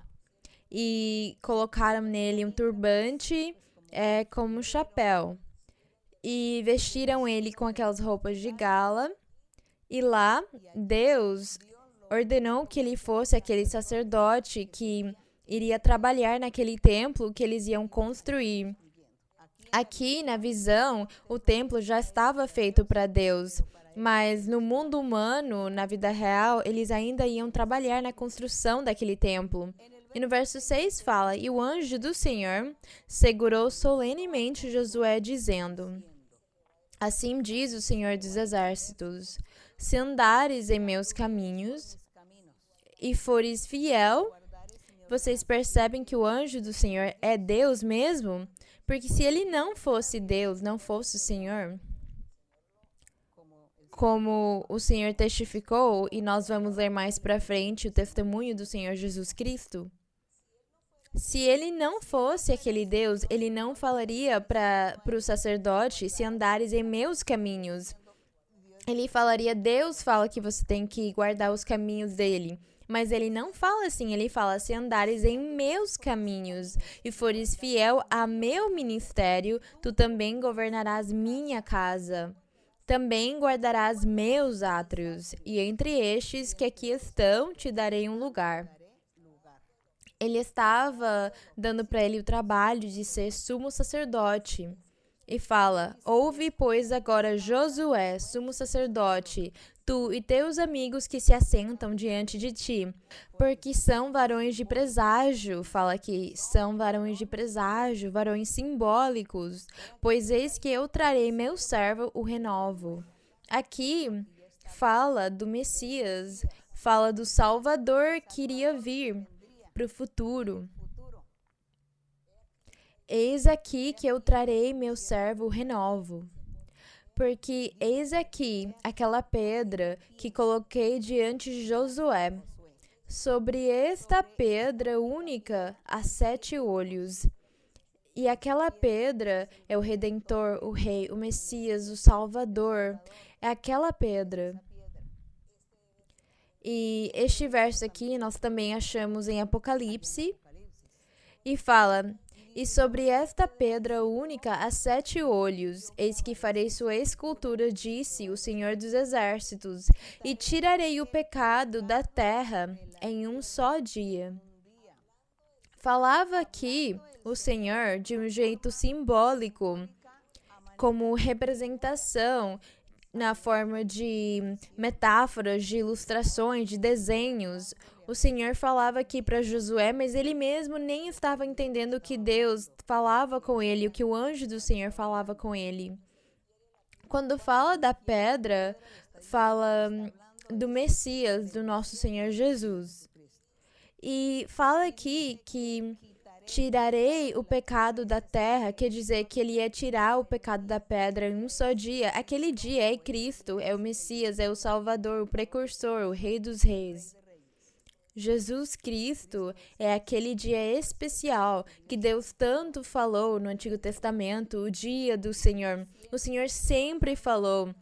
E colocaram nele um turbante como chapéu. E vestiram ele com aquelas roupas de gala. E lá, Deus ordenou que ele fosse aquele sacerdote que iria trabalhar naquele templo que eles iam construir. Aqui, na visão, o templo já estava feito para Deus. Mas no mundo humano, na vida real, eles ainda iam trabalhar na construção daquele templo. E no verso 6 fala, e o anjo do Senhor segurou solenemente Josué, dizendo, assim diz o Senhor dos Exércitos, se andares em meus caminhos e fores fiel, vocês percebem que o anjo do Senhor é Deus mesmo? Porque se ele não fosse Deus, não fosse o Senhor, como o Senhor testificou, e nós vamos ler mais para frente o testemunho do Senhor Jesus Cristo, se ele não fosse aquele Deus, ele não falaria para o sacerdote, se andares em meus caminhos. Ele falaria, Deus fala que você tem que guardar os caminhos dele. Mas ele não fala assim, ele fala, se andares em meus caminhos e fores fiel a meu ministério, tu também governarás minha casa. Também guardarás meus átrios, e entre estes que aqui estão, te darei um lugar. ele estava dando para ele o trabalho de ser sumo sacerdote. E fala: ouve, pois, agora Josué, sumo sacerdote, tu e teus amigos que se assentam diante de ti, porque são varões de presságio, fala aqui, são varões de presságio, varões simbólicos, pois eis que eu trarei meu servo o renovo. Aqui fala do Messias, fala do Salvador que iria vir para o futuro. Eis aqui que eu trarei meu servo renovo. Porque eis aqui aquela pedra que coloquei diante de Josué. Sobre esta pedra única há 7 olhos. E aquela pedra é o Redentor, o Rei, o Messias, o Salvador. É aquela pedra. E este verso aqui nós também achamos em Apocalipse. E fala: e sobre esta pedra única há 7 olhos, eis que farei sua escultura, disse o Senhor dos Exércitos, e tirarei o pecado da terra em um só dia. Falava aqui o Senhor de um jeito simbólico, como representação, na forma de metáforas, de ilustrações, de desenhos. O Senhor falava aqui para Josué, mas ele mesmo nem estava entendendo o que Deus falava com ele, o que o anjo do Senhor falava com ele. Quando fala da pedra, fala do Messias, do nosso Senhor Jesus. E fala aqui que tirarei o pecado da terra, quer dizer que ele ia tirar o pecado da pedra em um só dia. Aquele dia é Cristo, é o Messias, é o Salvador, o precursor, o Rei dos Reis. Jesus Cristo é aquele dia especial que Deus tanto falou no Antigo Testamento, o dia do Senhor. O Senhor sempre falou: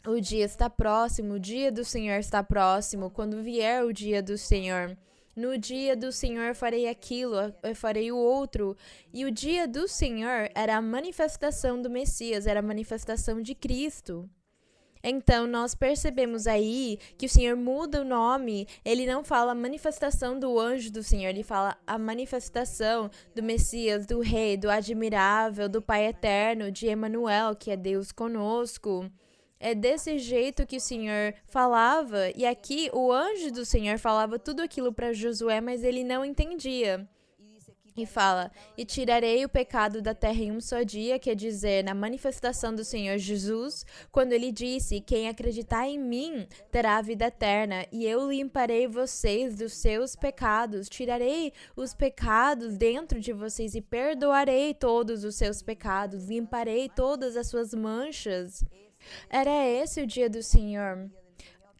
o dia está próximo, o dia do Senhor está próximo, quando vier o dia do Senhor. No dia do Senhor farei aquilo, eu farei o outro. E o dia do Senhor era a manifestação do Messias, era a manifestação de Cristo. Então, nós percebemos aí que o Senhor muda o nome. Ele não fala a manifestação do anjo do Senhor, ele fala a manifestação do Messias, do Rei, do admirável, do Pai eterno, de Emanuel, que é Deus conosco. É desse jeito que o Senhor falava, e aqui o anjo do Senhor falava tudo aquilo para Josué, mas ele não entendia. E fala: e tirarei o pecado da terra em um só dia, quer dizer, na manifestação do Senhor Jesus, quando ele disse: quem acreditar em mim terá a vida eterna, e eu limparei vocês dos seus pecados, tirarei os pecados dentro de vocês e perdoarei todos os seus pecados, limparei todas as suas manchas. Era esse o dia do Senhor,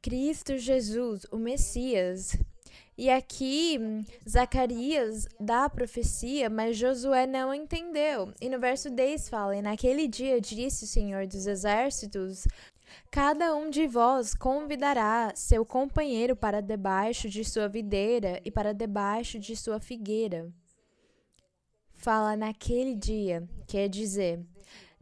Cristo Jesus, o Messias. E aqui, Zacarias dá a profecia, mas Josué não entendeu. E no verso 10 fala: e naquele dia disse o Senhor dos Exércitos: cada um de vós convidará seu companheiro para debaixo de sua videira e para debaixo de sua figueira. Fala naquele dia, quer dizer,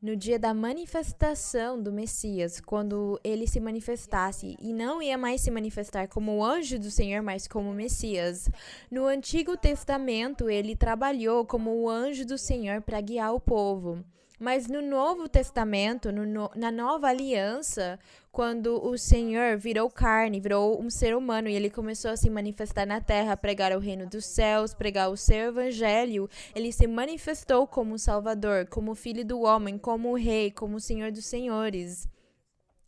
no dia da manifestação do Messias, quando ele se manifestasse, e não ia mais se manifestar como o anjo do Senhor, mas como o Messias. No Antigo Testamento, ele trabalhou como o anjo do Senhor para guiar o povo. Mas no Novo Testamento, na Nova Aliança, quando o Senhor virou carne, virou um ser humano e ele começou a se manifestar na terra, pregar o reino dos céus, pregar o seu evangelho, ele se manifestou como o Salvador, como o Filho do homem, como o Rei, como o Senhor dos senhores.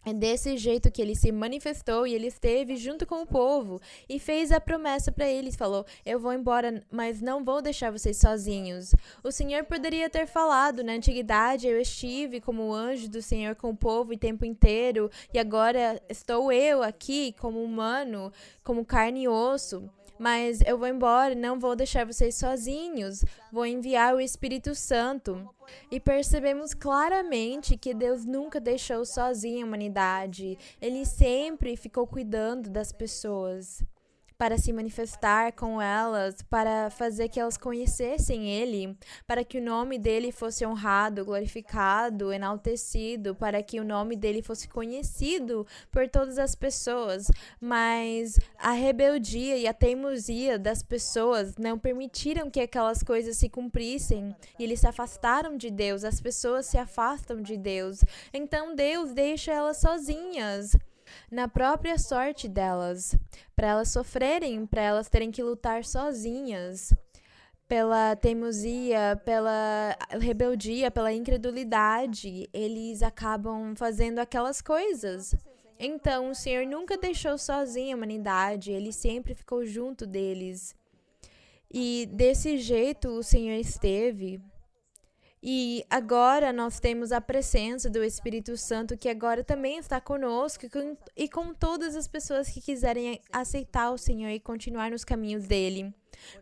É desse jeito que ele se manifestou e ele esteve junto com o povo e fez a promessa para eles. Falou: eu vou embora, mas não vou deixar vocês sozinhos. O Senhor poderia ter falado: na antiguidade eu estive como anjo do Senhor com o povo o tempo inteiro e agora estou eu aqui como humano, como carne e osso. Mas eu vou embora, não vou deixar vocês sozinhos, vou enviar o Espírito Santo. E percebemos claramente que Deus nunca deixou sozinha a humanidade, Ele sempre ficou cuidando das pessoas. para se manifestar com elas, para fazer que elas conhecessem Ele, para que o nome dele fosse honrado, glorificado, enaltecido, para que o nome dele fosse conhecido por todas as pessoas. Mas a rebeldia e a teimosia das pessoas não permitiram que aquelas coisas se cumprissem e eles se afastaram de Deus, as pessoas se afastam de Deus. Então Deus deixa elas sozinhas na própria sorte delas, para elas sofrerem, para elas terem que lutar sozinhas, pela teimosia, pela rebeldia, pela incredulidade, eles acabam fazendo aquelas coisas. Então, o Senhor nunca deixou sozinha a humanidade, Ele sempre ficou junto deles. E desse jeito o Senhor esteve. E agora nós temos a presença do Espírito Santo, que agora também está conosco e com todas as pessoas que quiserem aceitar o Senhor e continuar nos caminhos dele.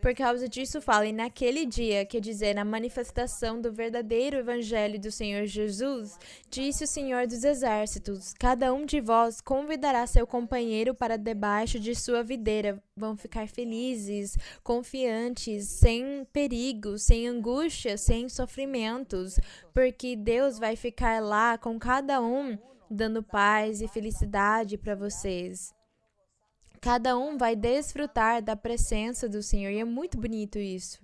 Por causa disso, fala, e naquele dia, quer dizer, na manifestação do verdadeiro Evangelho do Senhor Jesus, disse o Senhor dos Exércitos, cada um de vós convidará seu companheiro para debaixo de sua videira. Vão ficar felizes, confiantes, sem perigo, sem angústia, sem sofrimentos, porque Deus vai ficar lá com cada um, dando paz e felicidade para vocês. Cada um vai desfrutar da presença do Senhor. E é muito bonito isso.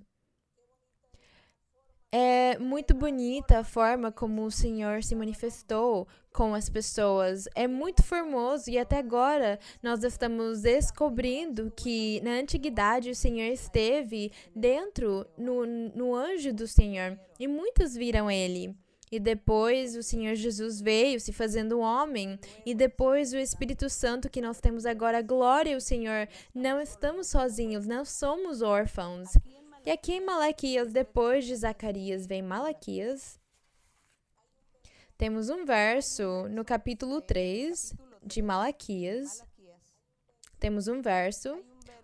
É muito bonita a forma como o Senhor se manifestou com as pessoas. É muito formoso e até agora nós estamos descobrindo que na antiguidade o Senhor esteve dentro, no anjo do Senhor. E muitos viram ele. E depois o Senhor Jesus veio se fazendo homem. E depois o Espírito Santo que nós temos agora, glória ao Senhor. Não estamos sozinhos, não somos órfãos. E aqui em Malaquias, depois de Zacarias, vem Malaquias. Temos um verso no capítulo 3 de Malaquias. Temos um verso,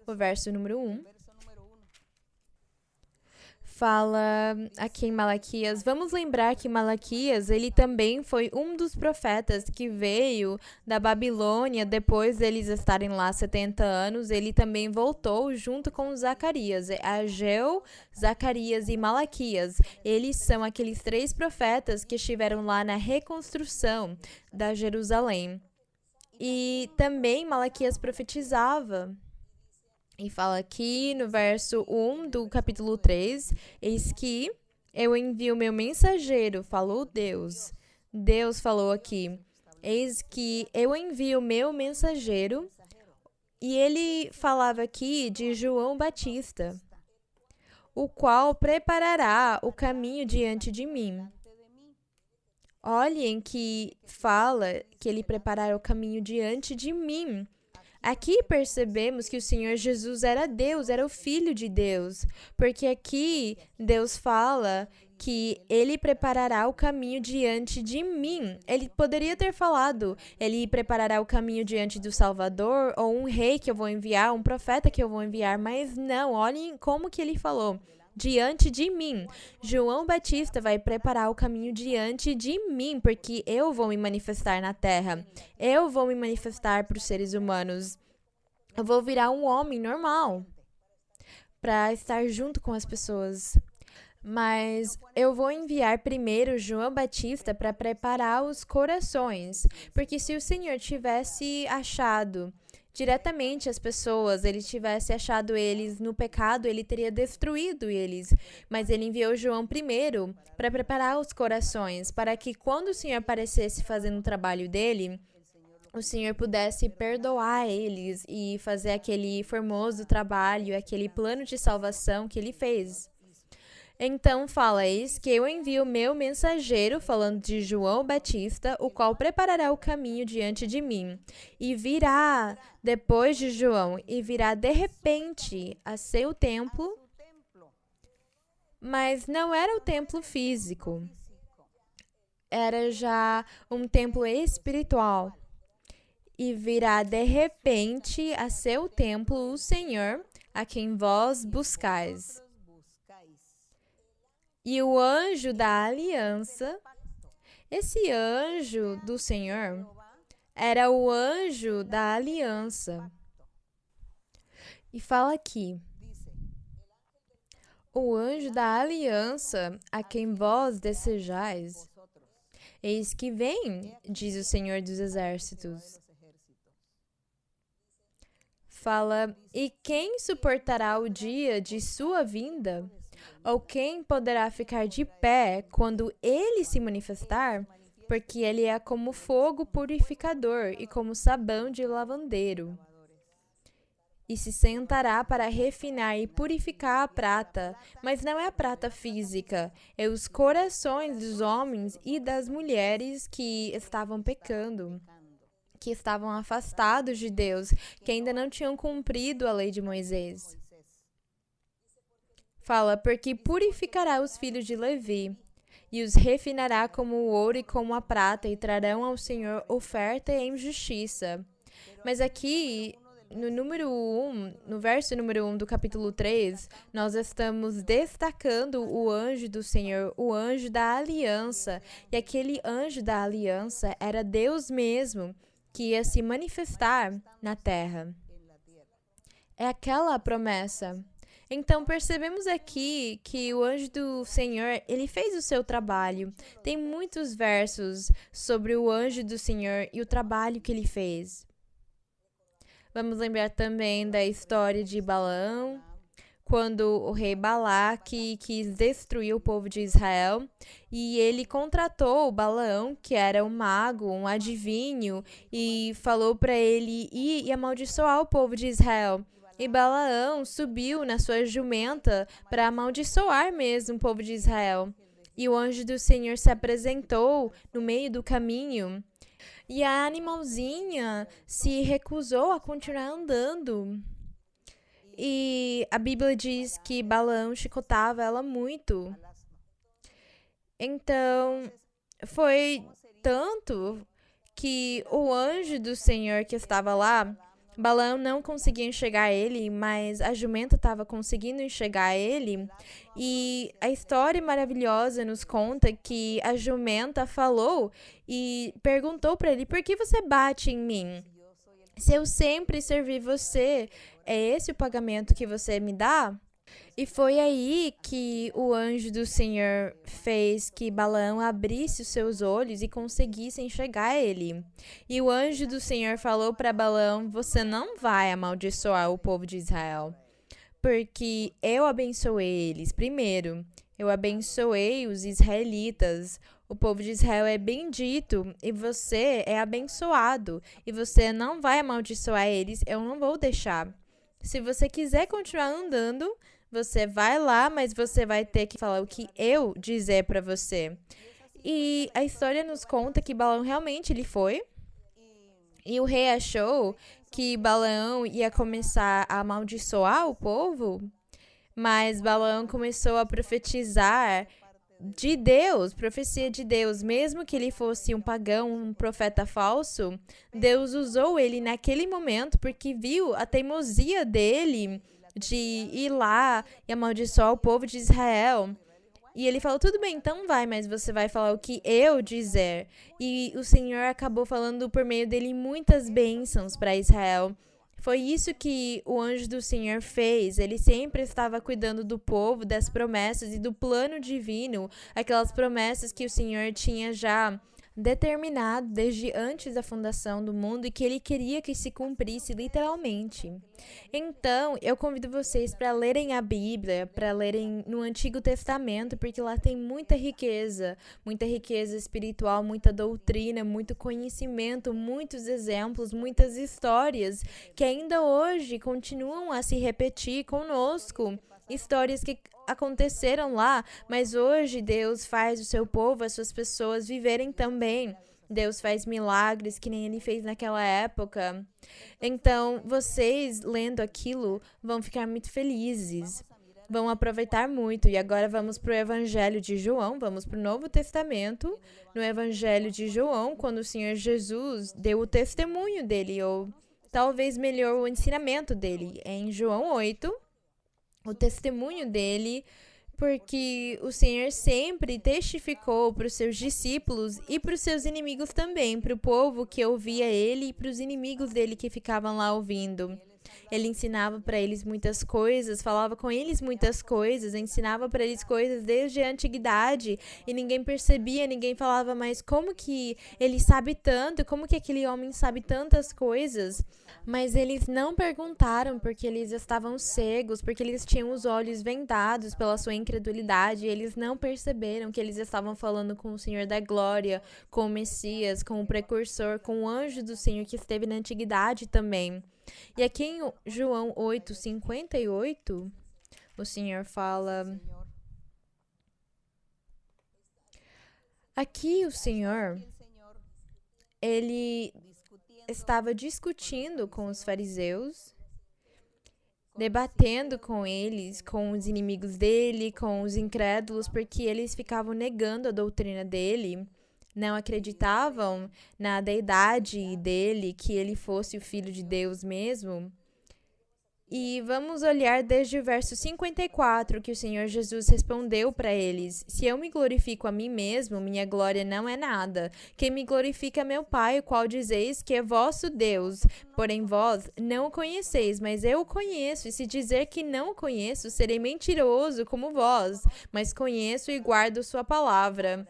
o verso número 1. Fala aqui em Malaquias, vamos lembrar que Malaquias, ele também foi um dos profetas que veio da Babilônia, depois deles estarem lá 70 anos, ele também voltou junto com Zacarias, Ageu, Zacarias e Malaquias. Eles são aqueles 3 profetas que estiveram lá na reconstrução da Jerusalém. E também Malaquias profetizava. E fala aqui no verso 1 do capítulo 3, eis que eu envio meu mensageiro, falou Deus. Deus falou aqui, eis que eu envio meu mensageiro, e ele falava aqui de João Batista, o qual preparará o caminho diante de mim. Olhem que fala que ele preparará o caminho diante de mim. Aqui percebemos que o Senhor Jesus era Deus, era o Filho de Deus, porque aqui Deus fala que Ele preparará o caminho diante de mim. Ele poderia ter falado, Ele preparará o caminho diante do Salvador, ou um rei que eu vou enviar, um profeta que eu vou enviar, mas não, olhem como que Ele falou. Diante de mim. João Batista vai preparar o caminho diante de mim, porque eu vou me manifestar na terra. Eu vou me manifestar para os seres humanos. Eu vou virar um homem normal para estar junto com as pessoas. Mas eu vou enviar primeiro João Batista para preparar os corações, porque se o Senhor tivesse achado diretamente as pessoas, ele tivesse achado eles no pecado, ele teria destruído eles. Mas ele enviou João primeiro para preparar os corações, para que quando o Senhor aparecesse fazendo o trabalho dele, o Senhor pudesse perdoar eles e fazer aquele formoso trabalho, aquele plano de salvação que ele fez. Então fala, eis que eu envio meu mensageiro, falando de João Batista, o qual preparará o caminho diante de mim. E virá, depois de João, e virá de repente a seu templo, mas não era o templo físico, era já um templo espiritual. E virá de repente a seu templo o Senhor, a quem vós buscais. E o anjo da aliança, esse anjo do Senhor, era o anjo da aliança. E fala aqui: o anjo da aliança, a quem vós desejais, eis que vem, diz o Senhor dos Exércitos. Fala: e quem suportará o dia de sua vinda? Ou quem poderá ficar de pé quando ele se manifestar? Porque ele é como fogo purificador e como sabão de lavandeiro. E se sentará para refinar e purificar a prata, mas não é a prata física, é os corações dos homens e das mulheres que estavam pecando, que estavam afastados de Deus, que ainda não tinham cumprido a lei de Moisés. Fala: porque purificará os filhos de Levi, e os refinará como o ouro e como a prata, e trarão ao Senhor oferta em justiça. Mas aqui, no verso número 1 do capítulo 3, nós estamos destacando o anjo do Senhor, o anjo da aliança. E aquele anjo da aliança era Deus mesmo, que ia se manifestar na terra. É aquela a promessa. Então, percebemos aqui que o anjo do Senhor, ele fez o seu trabalho. Tem muitos versos sobre o anjo do Senhor e o trabalho que ele fez. Vamos lembrar também da história de Balaão, quando o rei Balaque quis destruir o povo de Israel, e ele contratou o Balaão, que era um mago, um adivinho, e falou para ele ir e amaldiçoar o povo de Israel. E Balaão subiu na sua jumenta para amaldiçoar mesmo o povo de Israel. E o anjo do Senhor se apresentou no meio do caminho. E a animalzinha se recusou a continuar andando. E a Bíblia diz que Balaão chicotava ela muito. Então, foi tanto que o anjo do Senhor que estava lá, Balaão não conseguia enxergar ele, mas a jumenta estava conseguindo enxergar ele. E a história maravilhosa nos conta que a jumenta falou e perguntou para ele: por que você bate em mim? Se eu sempre servir você, é esse o pagamento que você me dá? E foi aí que o anjo do Senhor fez que Balaão abrisse os seus olhos e conseguisse enxergar ele. E o anjo do Senhor falou para Balaão: você não vai amaldiçoar o povo de Israel, porque eu abençoei eles. Primeiro, eu abençoei os israelitas. O povo de Israel é bendito e você é abençoado. E você não vai amaldiçoar eles, eu não vou deixar. Se você quiser continuar andando, você vai lá, mas você vai ter que falar o que eu dizer para você. E a história nos conta que Balaão realmente ele foi. E o rei achou que Balaão ia começar a amaldiçoar o povo, mas Balaão começou a profetizar de Deus, profecia de Deus. Mesmo que ele fosse um pagão, um profeta falso, Deus usou ele naquele momento porque viu a teimosia dele de ir lá e amaldiçoar o povo de Israel. E ele falou: tudo bem, então vai, mas você vai falar o que eu dizer. E o Senhor acabou falando por meio dele muitas bênçãos para Israel. Foi isso que o anjo do Senhor fez. Ele sempre estava cuidando do povo, das promessas e do plano divino, aquelas promessas que o Senhor tinha já determinado desde antes da fundação do mundo e que ele queria que se cumprisse literalmente. Então, eu convido vocês para lerem a Bíblia, para lerem no Antigo Testamento, porque lá tem muita riqueza espiritual, muita doutrina, muito conhecimento, muitos exemplos, muitas histórias que ainda hoje continuam a se repetir conosco. Histórias que aconteceram lá, mas hoje Deus faz o seu povo, as suas pessoas viverem também. Deus faz milagres que nem ele fez naquela época. Então, vocês lendo aquilo vão ficar muito felizes, vão aproveitar muito. E agora vamos para o Evangelho de João, vamos para o Novo Testamento. No Evangelho de João, quando o Senhor Jesus deu o testemunho dele, ou talvez melhor o ensinamento dele, em João 8, o testemunho dele, porque o Senhor sempre testificou para os seus discípulos e para os seus inimigos também, para o povo que ouvia ele e para os inimigos dele que ficavam lá ouvindo. Ele ensinava para eles muitas coisas, falava com eles muitas coisas, ensinava para eles coisas desde a antiguidade e ninguém percebia, ninguém falava, mas como que ele sabe tanto? Como que aquele homem sabe tantas coisas? Mas eles não perguntaram porque eles estavam cegos, porque eles tinham os olhos vendados pela sua incredulidade. E eles não perceberam que eles estavam falando com o Senhor da Glória, com o Messias, com o precursor, com o anjo do Senhor que esteve na antiguidade também. E aqui em João 8:58, o Senhor fala... Aqui o Senhor, ele estava discutindo com os fariseus, debatendo com eles, com os inimigos dele, com os incrédulos, porque eles ficavam negando a doutrina dele, não acreditavam na deidade dele, que ele fosse o Filho de Deus mesmo. E vamos olhar desde o verso 54, que o Senhor Jesus respondeu para eles: se eu me glorifico a mim mesmo, minha glória não é nada. Quem me glorifica é meu Pai, o qual dizeis que é vosso Deus. Porém vós não o conheceis, mas eu o conheço. E se dizer que não o conheço, serei mentiroso como vós. Mas conheço e guardo sua palavra.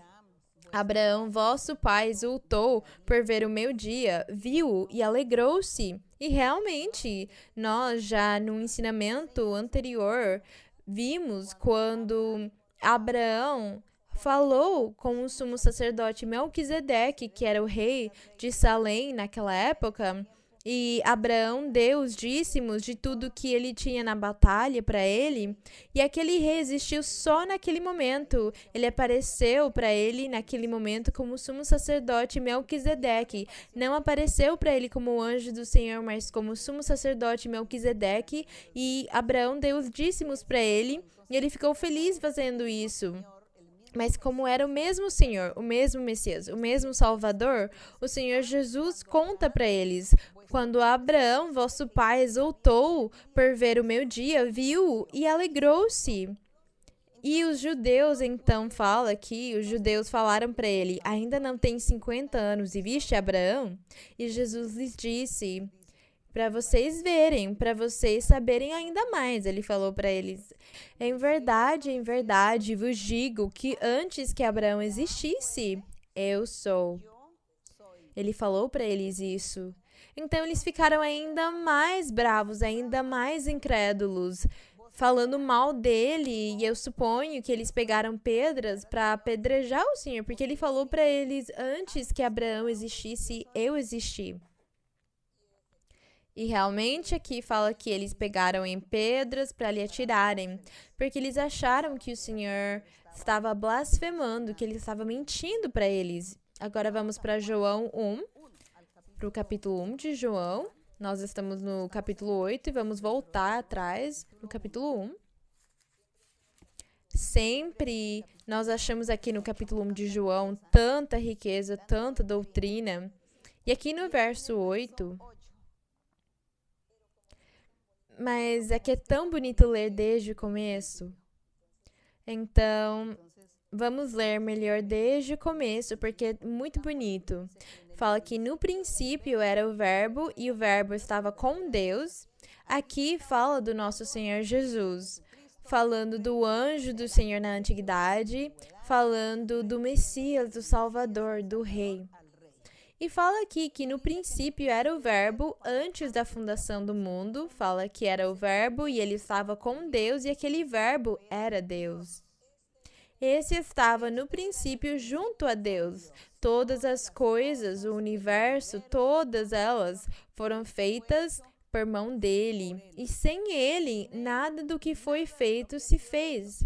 Abraão, vosso pai, exultou por ver o meu dia, viu-o e alegrou-se. E realmente, nós já no ensinamento anterior, vimos quando Abraão falou com o sumo sacerdote Melquisedeque, que era o rei de Salém naquela época, e Abraão deu os dízimos de tudo que ele tinha na batalha para ele, e aquele rei existiu só naquele momento. Ele apareceu para ele naquele momento como sumo sacerdote Melquisedeque. Não apareceu para ele como o anjo do Senhor, mas como sumo sacerdote Melquisedeque, e Abraão deu os dízimos para ele, e ele ficou feliz fazendo isso. Mas como era o mesmo Senhor, o mesmo Messias, o mesmo Salvador, o Senhor Jesus conta para eles: quando Abraão, vosso pai, exultou por ver o meu dia, viu e alegrou-se. E os judeus, então, fala que os judeus falaram para ele: ainda não tem 50 anos e viste Abraão? E Jesus lhes disse: para vocês verem, para vocês saberem ainda mais. Ele falou para eles: em verdade, vos digo que antes que Abraão existisse, eu sou. Ele falou para eles isso. Então eles ficaram ainda mais bravos, ainda mais incrédulos, falando mal dele. E eu suponho que eles pegaram pedras para apedrejar o Senhor, porque ele falou para eles: antes que Abraão existisse, eu existi. E realmente aqui fala que eles pegaram em pedras para lhe atirarem, porque eles acharam que o Senhor estava blasfemando, que ele estava mentindo para eles. Agora vamos para João 1, para o capítulo 1 de João. Nós estamos no capítulo 8 e vamos voltar atrás no capítulo 1. Sempre nós achamos aqui no capítulo 1 de João tanta riqueza, tanta doutrina. E aqui no verso 8... Mas é que é tão bonito ler desde o começo. Então, vamos ler melhor desde o começo, porque é muito bonito. Fala que no princípio era o Verbo, e o Verbo estava com Deus. Aqui fala do nosso Senhor Jesus, falando do anjo do Senhor na antiguidade, falando do Messias, do Salvador, do Rei. E fala aqui que no princípio era o Verbo, antes da fundação do mundo. Fala que era o Verbo e ele estava com Deus e aquele Verbo era Deus. Esse estava no princípio junto a Deus. Todas as coisas, o universo, todas elas foram feitas por mão dele. E sem ele, nada do que foi feito se fez.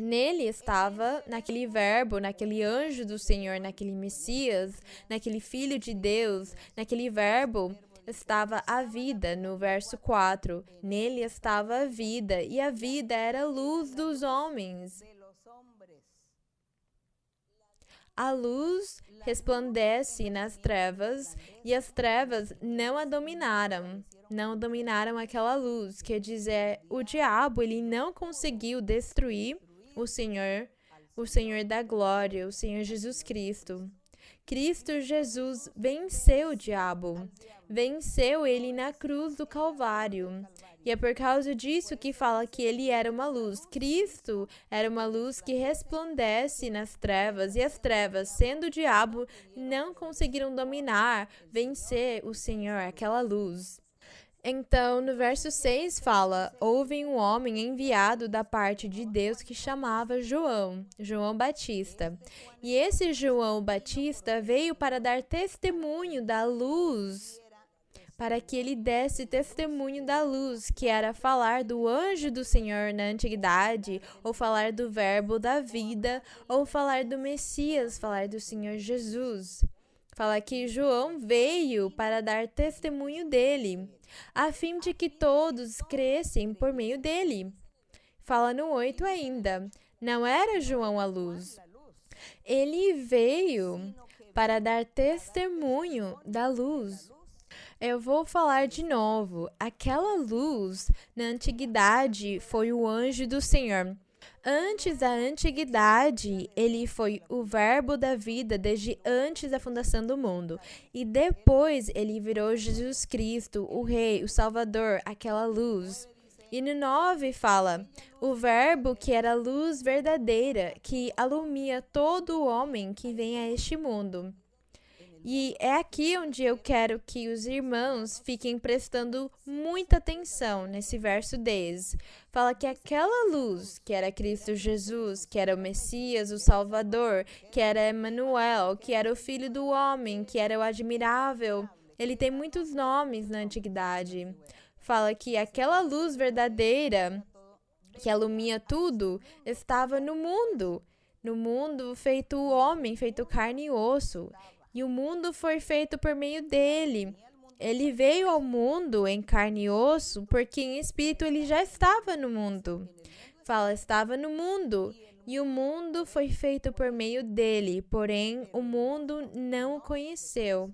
Nele estava, naquele Verbo, naquele anjo do Senhor, naquele Messias, naquele Filho de Deus, naquele Verbo estava a vida, no verso 4. Nele estava a vida, e a vida era a luz dos homens. A luz resplandece nas trevas, e as trevas não a dominaram. Não dominaram aquela luz, quer dizer, o diabo ele não conseguiu destruir o Senhor da glória, o Senhor Jesus Cristo. Cristo Jesus venceu o diabo. Venceu ele na cruz do Calvário. E é por causa disso que fala que ele era uma luz. Cristo era uma luz que resplandece nas trevas, e as trevas, sendo o diabo, não conseguiram dominar, vencer o Senhor, aquela luz. Então, no verso 6 fala: houve um homem enviado da parte de Deus que chamava João Batista. E esse João Batista veio para dar testemunho da luz, para que ele desse testemunho da luz, que era falar do anjo do Senhor na antiguidade, ou falar do verbo da vida, ou falar do Messias, falar do Senhor Jesus. Fala que João veio para dar testemunho dele, a fim de que todos crescem por meio dele. Fala no 8 ainda: não era João a luz. Ele veio para dar testemunho da luz. Eu vou falar de novo. Aquela luz, na antiguidade, foi o anjo do Senhor. Antes da antiguidade, ele foi o verbo da vida desde antes da fundação do mundo. E depois ele virou Jesus Cristo, o Rei, o Salvador, aquela luz. E no 9 fala: o verbo que era a luz verdadeira, que alumia todo homem que vem a este mundo. E é aqui onde eu quero que os irmãos fiquem prestando muita atenção nesse verso 10. Fala que aquela luz, que era Cristo Jesus, que era o Messias, o Salvador, que era Emanuel, que era o Filho do Homem, que era o Admirável. Ele tem muitos nomes na antiguidade. Fala que aquela luz verdadeira, que alumia tudo, estava no mundo feito homem, feito carne e osso. E o mundo foi feito por meio dele. Ele veio ao mundo em carne e osso, porque em espírito ele já estava no mundo. Fala, estava no mundo. E o mundo foi feito por meio dele, porém o mundo não o conheceu,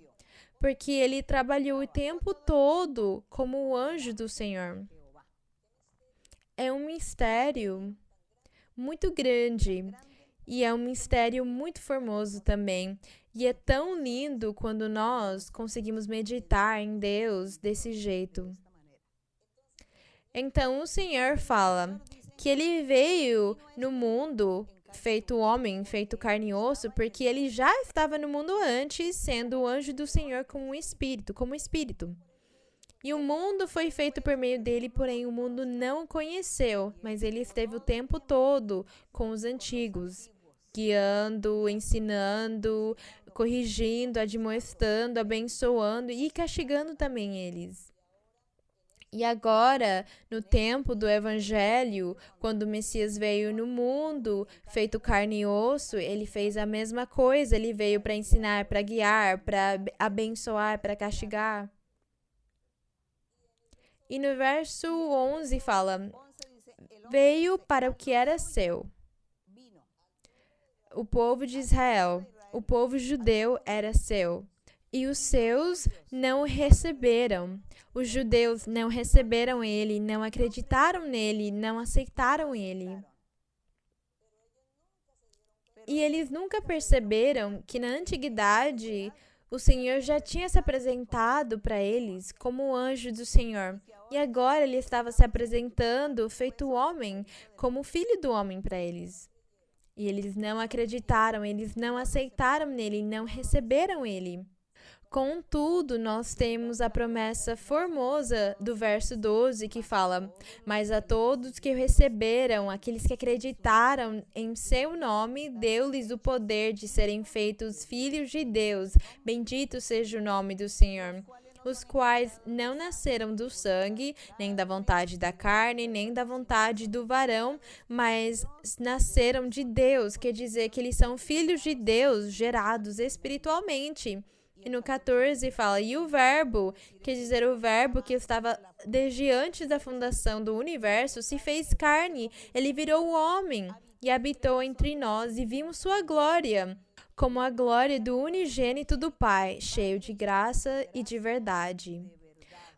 porque ele trabalhou o tempo todo como o anjo do Senhor. É um mistério muito grande. E é um mistério muito formoso também. E é tão lindo quando nós conseguimos meditar em Deus desse jeito. Então o Senhor fala que ele veio no mundo feito homem, feito carne e osso, porque ele já estava no mundo antes, sendo o anjo do Senhor como espírito. E o mundo foi feito por meio dele, porém o mundo não o conheceu, mas ele esteve o tempo todo com os antigos, guiando, ensinando, corrigindo, admoestando, abençoando e castigando também eles. E agora, no tempo do Evangelho, quando o Messias veio no mundo, feito carne e osso, ele fez a mesma coisa. Ele veio para ensinar, para guiar, para abençoar, para castigar. E no verso 11 fala: veio para o que era seu. O povo de Israel, o povo judeu era seu, e os seus não o receberam. Os judeus não receberam ele, não acreditaram nele, não aceitaram ele. E eles nunca perceberam que na antiguidade o Senhor já tinha se apresentado para eles como o anjo do Senhor. E agora ele estava se apresentando feito homem, como o filho do homem para eles. E eles não acreditaram, eles não aceitaram nele, não receberam ele. Contudo, nós temos a promessa formosa do verso 12 que fala: mas a todos que o receberam, aqueles que acreditaram em seu nome, deu-lhes o poder de serem feitos filhos de Deus. Bendito seja o nome do Senhor. Os quais não nasceram do sangue, nem da vontade da carne, nem da vontade do varão, mas nasceram de Deus, quer dizer que eles são filhos de Deus, gerados espiritualmente. E no 14 fala: e o verbo, quer dizer o verbo que estava desde antes da fundação do universo, se fez carne, ele virou homem e habitou entre nós, e vimos sua glória, como a glória do unigênito do Pai, cheio de graça e de verdade.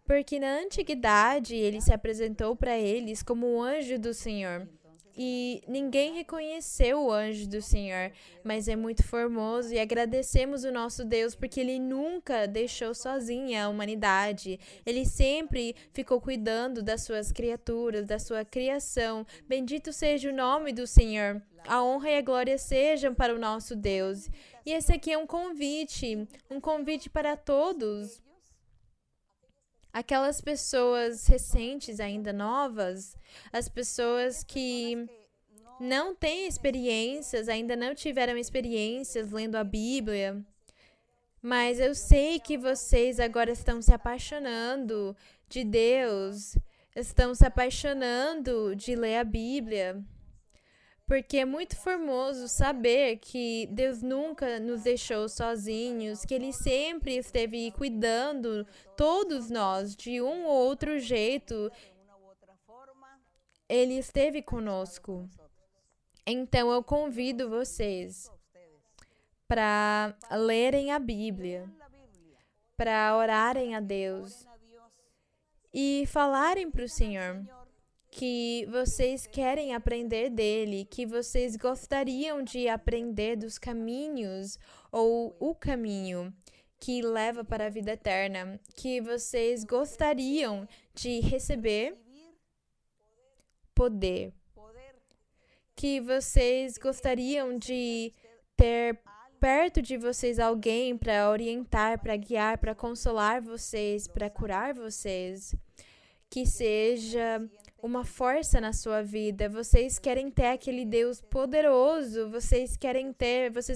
Porque na antiguidade ele se apresentou para eles como o anjo do Senhor. e ninguém reconheceu o anjo do Senhor, mas é muito formoso e agradecemos o nosso Deus porque Ele nunca deixou sozinha a humanidade. Ele sempre ficou cuidando das suas criaturas, da sua criação. Bendito seja o nome do Senhor. A honra e a glória sejam para o nosso Deus. E esse aqui é um convite para todos. Aquelas pessoas recentes, ainda novas, as pessoas que não têm experiências, ainda não tiveram experiências lendo a Bíblia, mas eu sei que vocês agora estão se apaixonando de Deus, estão se apaixonando de ler a Bíblia. Porque é muito formoso saber que Deus nunca nos deixou sozinhos, que Ele sempre esteve cuidando, todos nós, de um ou outro jeito, Ele esteve conosco. Então eu convido vocês para lerem a Bíblia, para orarem a Deus e falarem para o Senhor que vocês querem aprender dele, que vocês gostariam de aprender dos caminhos ou o caminho que leva para a vida eterna, que vocês gostariam de receber poder, que vocês gostariam de ter perto de vocês alguém para orientar, para guiar, para consolar vocês, para curar vocês, que seja uma força na sua vida. Vocês querem ter aquele Deus poderoso, vocês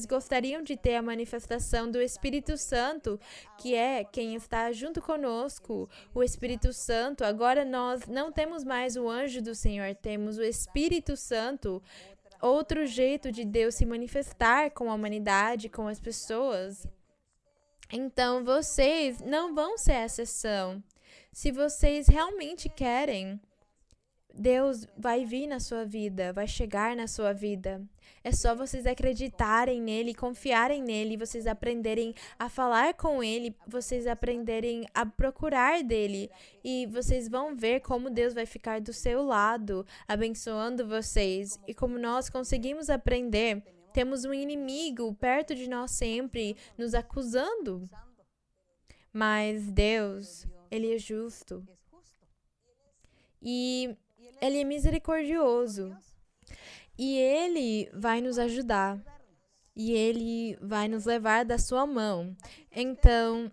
gostariam de ter a manifestação do Espírito Santo, que é quem está junto conosco, o Espírito Santo. Agora nós não temos mais o anjo do Senhor, temos o Espírito Santo, outro jeito de Deus se manifestar com a humanidade, com as pessoas. Então vocês não vão ser a exceção. Se vocês realmente querem, Deus vai vir na sua vida, vai chegar na sua vida. É só vocês acreditarem nele, confiarem nele, vocês aprenderem a falar com ele, vocês aprenderem a procurar dele. E vocês vão ver como Deus vai ficar do seu lado, abençoando vocês. E como nós conseguimos aprender, temos um inimigo perto de nós sempre, nos acusando. Mas Deus, Ele é justo. E Ele é misericordioso. E Ele vai nos ajudar. E Ele vai nos levar da sua mão. Então,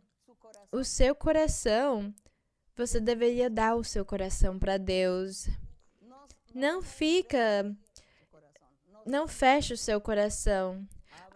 o seu coração, você deveria dar o seu coração para Deus. Não feche o seu coração.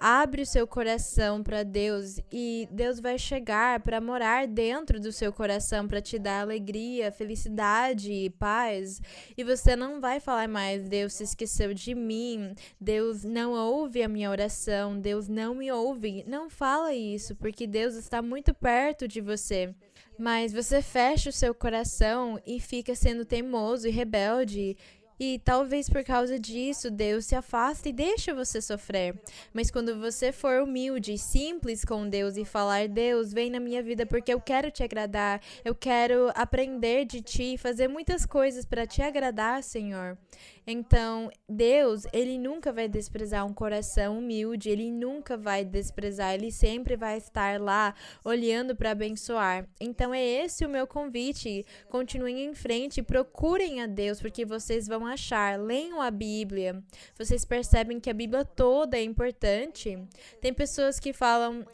Abre o seu coração para Deus e Deus vai chegar para morar dentro do seu coração, para te dar alegria, felicidade e paz. E você não vai falar mais, Deus se esqueceu de mim, Deus não ouve a minha oração, Deus não me ouve. Não fala isso, porque Deus está muito perto de você. Mas você fecha o seu coração e fica sendo teimoso e rebelde. E talvez por causa disso, Deus se afasta e deixa você sofrer. Mas quando você for humilde e simples com Deus e falar, Deus, vem na minha vida porque eu quero te agradar, eu quero aprender de ti, fazer muitas coisas para te agradar, Senhor. Então, Deus, Ele nunca vai desprezar um coração humilde, Ele nunca vai desprezar, Ele sempre vai estar lá, olhando para abençoar. Então, é esse o meu convite. Continuem em frente, procurem a Deus, porque vocês vão achar. Leiam a Bíblia. Vocês percebem que a Bíblia toda é importante? Tem pessoas que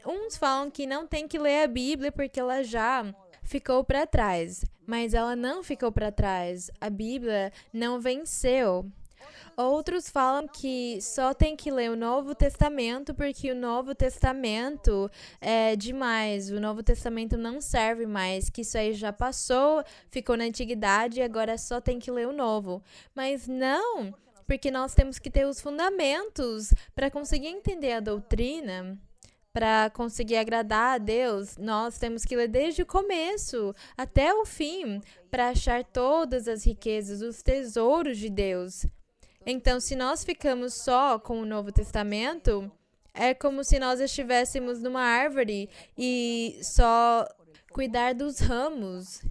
uns falam que não tem que ler a Bíblia porque ela já ficou para trás, mas ela não ficou para trás. A Bíblia não venceu. Outros falam que só tem que ler o Novo Testamento porque o Novo Testamento é demais. O Novo Testamento não serve mais, que isso aí já passou, ficou na antiguidade e agora só tem que ler o Novo. Mas não, porque nós temos que ter os fundamentos para conseguir entender a doutrina. Para conseguir agradar a Deus, nós temos que ler desde o começo até o fim para achar todas as riquezas, os tesouros de Deus. Então, se nós ficamos só com o Novo Testamento, é como se nós estivéssemos numa árvore e só cuidar dos ramos.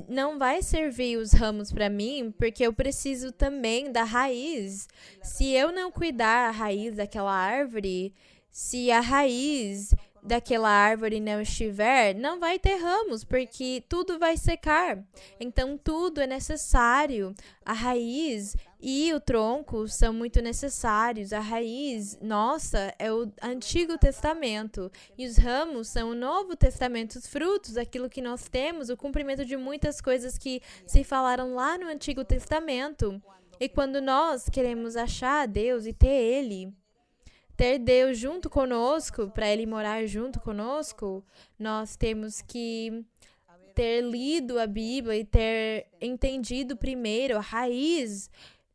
não vai servir os ramos para mim, porque eu preciso também da raiz. Se eu não cuidar a raiz daquela árvore, se a raiz daquela árvore não estiver, não vai ter ramos, porque tudo vai secar. Então, tudo é necessário. A raiz e o tronco são muito necessários. A raiz, nossa, é o Antigo Testamento. E os ramos são o Novo Testamento, os frutos, aquilo que nós temos, o cumprimento de muitas coisas que se falaram lá no Antigo Testamento. E quando nós queremos achar Deus e ter Ele, ter Deus junto conosco, para Ele morar junto conosco, nós temos que ter lido a Bíblia e ter entendido primeiro a raiz,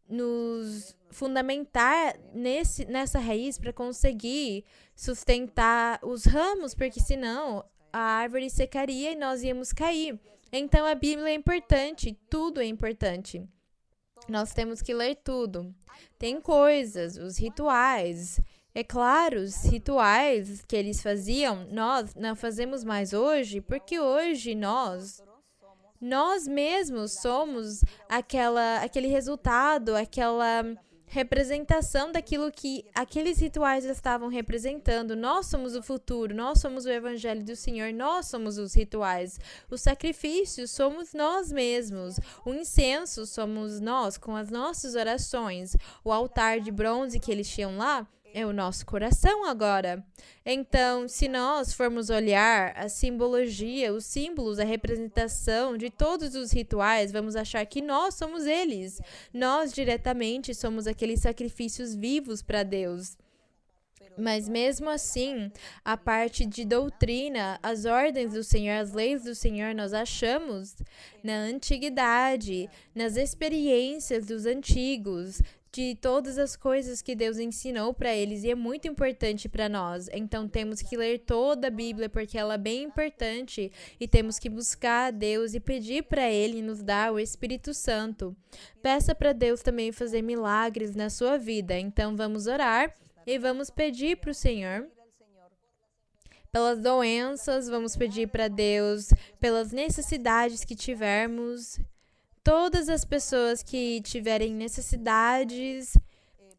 nos fundamentar nessa raiz para conseguir sustentar os ramos, porque senão a árvore secaria e nós íamos cair. Então a Bíblia é importante, tudo é importante. Nós temos que ler tudo. Tem coisas, os rituais. É claro, os rituais que eles faziam, nós não fazemos mais hoje, porque hoje nós mesmos somos aquele resultado, aquela representação daquilo que aqueles rituais estavam representando. Nós somos o futuro, nós somos o Evangelho do Senhor, nós somos os rituais. Os sacrifícios somos nós mesmos. O incenso somos nós, com as nossas orações. O altar de bronze que eles tinham lá é o nosso coração agora. Então, se nós formos olhar a simbologia, os símbolos, a representação de todos os rituais, vamos achar que nós somos eles. Nós diretamente somos aqueles sacrifícios vivos para Deus. Mas mesmo assim, a parte de doutrina, as ordens do Senhor, as leis do Senhor, nós achamos na antiguidade, nas experiências dos antigos, de todas as coisas que Deus ensinou para eles, e é muito importante para nós. Então temos que ler toda a Bíblia, porque ela é bem importante, e temos que buscar a Deus e pedir para Ele nos dar o Espírito Santo. Peça para Deus também fazer milagres na sua vida. Então vamos orar e vamos pedir para o Senhor pelas doenças, vamos pedir para Deus pelas necessidades que tivermos. Todas as pessoas que tiverem necessidades,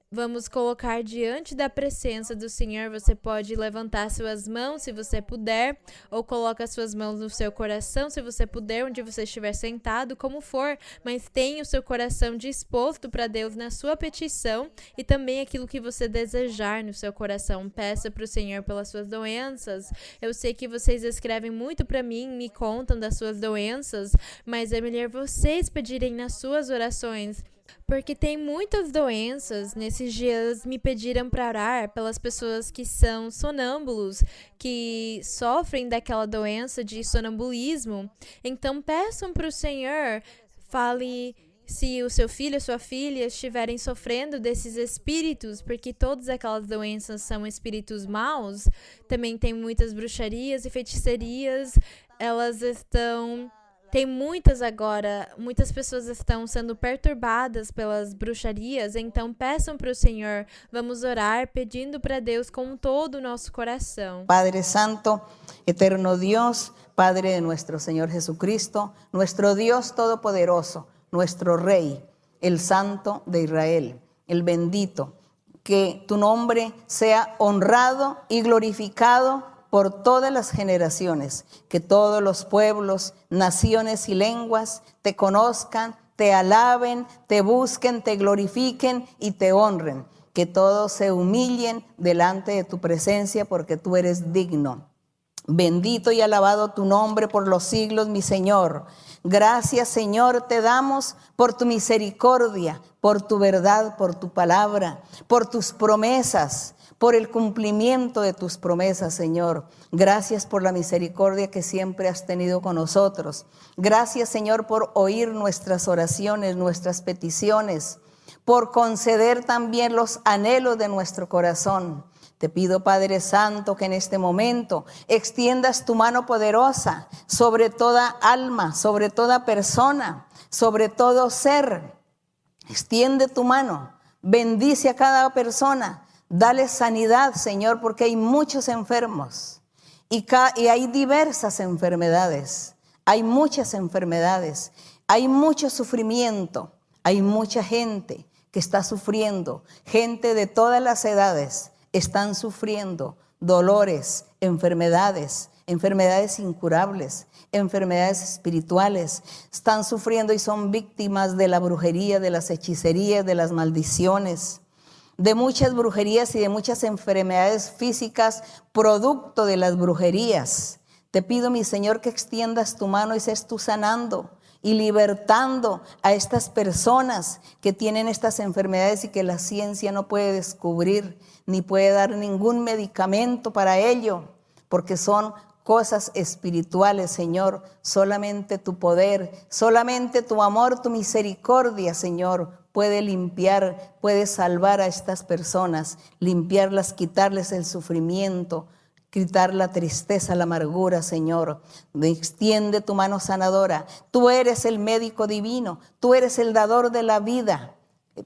vamos colocar diante da presença do Senhor. Você pode levantar suas mãos, se você puder, ou coloca suas mãos no seu coração, se você puder, onde você estiver sentado, como for, mas tenha o seu coração disposto para Deus na sua petição e também aquilo que você desejar no seu coração. Peça para o Senhor pelas suas doenças. Eu sei que vocês escrevem muito para mim, me contam das suas doenças, mas é melhor vocês pedirem nas suas orações, porque tem muitas doenças. Nesses dias me pediram para orar pelas pessoas que são sonâmbulos, que sofrem daquela doença de sonambulismo. Então peçam para o Senhor, fale se o seu filho ou sua filha estiverem sofrendo desses espíritos, porque todas aquelas doenças são espíritos maus. Também tem muitas bruxarias e feiticerias, elas estão... Tem muitas agora, muitas pessoas estão sendo perturbadas pelas bruxarias, então peçam para o Senhor, vamos orar pedindo para Deus com todo o nosso coração. Padre Santo, eterno Dios, Padre de nuestro Señor Jesucristo, nuestro Dios todopoderoso, nuestro Rey, el Santo de Israel, el bendito, que tu nombre sea honrado y glorificado por todas las generaciones, que todos los pueblos, naciones y lenguas te conozcan, te alaben, te busquen, te glorifiquen y te honren, que todos se humillen delante de tu presencia porque tú eres digno. Bendito y alabado tu nombre por los siglos, mi Señor. Gracias, Señor, te damos por tu misericordia, por tu verdad, por tu palabra, por tus promesas, por el cumplimiento de tus promesas, Señor. Gracias por la misericordia que siempre has tenido con nosotros. Gracias, Señor, por oír nuestras oraciones, nuestras peticiones, por conceder también los anhelos de nuestro corazón. Te pido, Padre Santo, que en este momento extiendas tu mano poderosa sobre toda alma, sobre toda persona, sobre todo ser. Extiende tu mano, bendice a cada persona. Dale sanidad, Señor, porque hay muchos enfermos y hay diversas enfermedades. Hay muchas enfermedades, hay mucho sufrimiento, hay mucha gente que está sufriendo, gente de todas las edades están sufriendo dolores, enfermedades incurables, enfermedades espirituales, están sufriendo y son víctimas de la brujería, de las hechicerías, de las maldiciones, de muchas brujerías y de muchas enfermedades físicas producto de las brujerías. Te pido, mi Señor, que extiendas tu mano y seas tú sanando y libertando a estas personas que tienen estas enfermedades y que la ciencia no puede descubrir ni puede dar ningún medicamento para ello, porque son cosas espirituales, Señor. Solamente tu poder, solamente tu amor, tu misericordia, Señor, puede limpiar, puede salvar a estas personas, limpiarlas, quitarles el sufrimiento, quitar la tristeza, la amargura, Señor. Extiende tu mano sanadora. Tú eres el médico divino, tú eres el dador de la vida.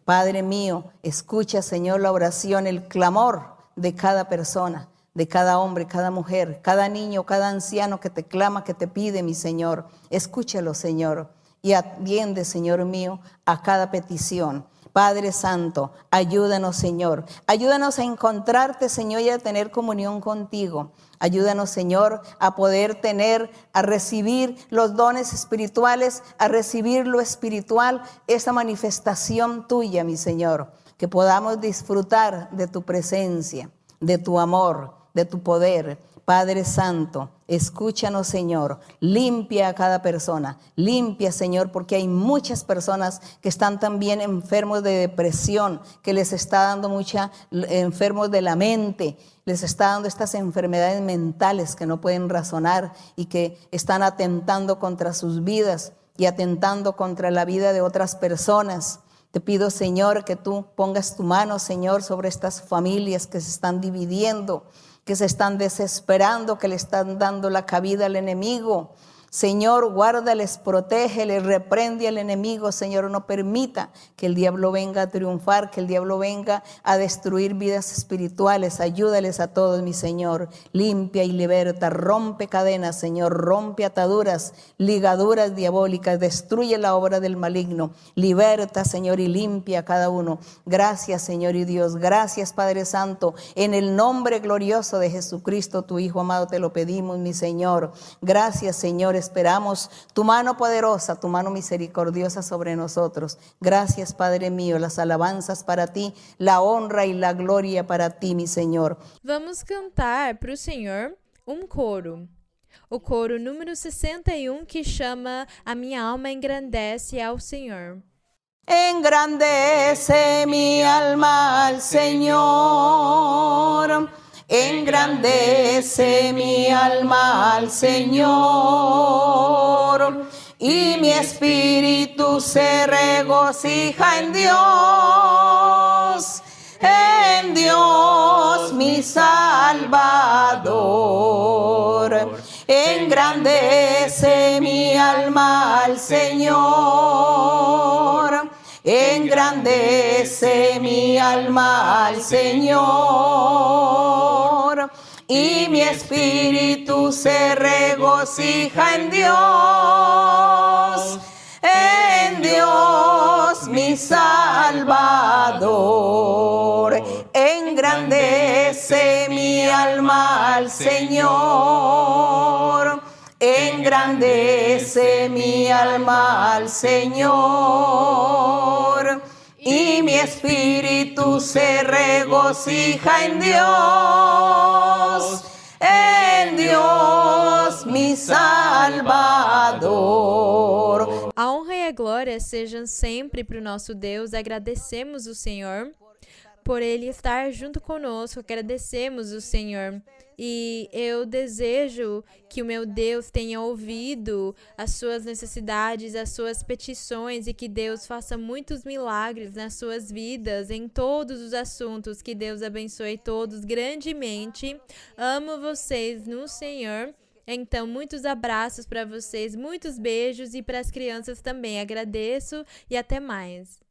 Padre mío, escucha, Señor, la oración, el clamor de cada persona, de cada hombre, cada mujer, cada niño, cada anciano que te clama, que te pide, mi Señor. Escúchalo, Señor, y atiende, Señor mío, a cada petición. Padre Santo, ayúdanos, Señor. Ayúdanos a encontrarte, Señor, y a tener comunión contigo. Ayúdanos, Señor, a poder a recibir los dones espirituales, a recibir lo espiritual, esa manifestación tuya, mi Señor. Que podamos disfrutar de tu presencia, de tu amor, de tu poder. Padre Santo, escúchanos, Señor, limpia a cada persona, limpia, Señor, porque hay muchas personas que están también enfermos de depresión, que les está dando enfermos de la mente, les está dando estas enfermedades mentales que no pueden razonar y que están atentando contra sus vidas y atentando contra la vida de otras personas. Te pido, Señor, que tú pongas tu mano, Señor, sobre estas familias que se están dividiendo, que se están desesperando, que le están dando la cabida al enemigo. Señor, guárdales, protégeles, reprende al enemigo. Señor, no permita que el diablo venga a triunfar, que el diablo venga a destruir vidas espirituales. Ayúdales a todos, mi Señor. Limpia y liberta, rompe cadenas, Señor, rompe ataduras, ligaduras diabólicas, destruye la obra del maligno. Liberta, Señor, y limpia a cada uno. Gracias, Señor y Dios. Gracias, Padre Santo. En el nombre glorioso de Jesucristo, tu Hijo amado, te lo pedimos, mi Señor. Gracias, Señor. Esperamos tu mano poderosa, tu mano misericordiosa sobre nosotros. Gracias, Padre mío, las alabanzas para ti, la honra y la gloria para ti, mi Señor. Vamos cantar para o Senhor coro. O coro número 61, que chama A Minha Alma Engrandece ao Senhor. Engrandece mi alma al Señor. Engrandece mi alma al Señor, y mi espíritu se regocija en Dios mi Salvador. Engrandece mi alma al Señor. Engrandece mi alma al Señor, y mi espíritu se regocija en Dios mi Salvador. Engrandece mi alma al Señor. Engrandece mi alma al Señor, y mi espíritu se regocija en Dios mi Salvador. A honra e a glória sejam sempre para o nosso Deus. Agradecemos o Senhor por Ele estar junto conosco. Agradecemos o Senhor. E eu desejo que o meu Deus tenha ouvido as suas necessidades, as suas petições, e que Deus faça muitos milagres nas suas vidas, em todos os assuntos. Que Deus abençoe todos grandemente. Amo vocês no Senhor. Então, muitos abraços para vocês, muitos beijos, e para as crianças também. Agradeço e até mais.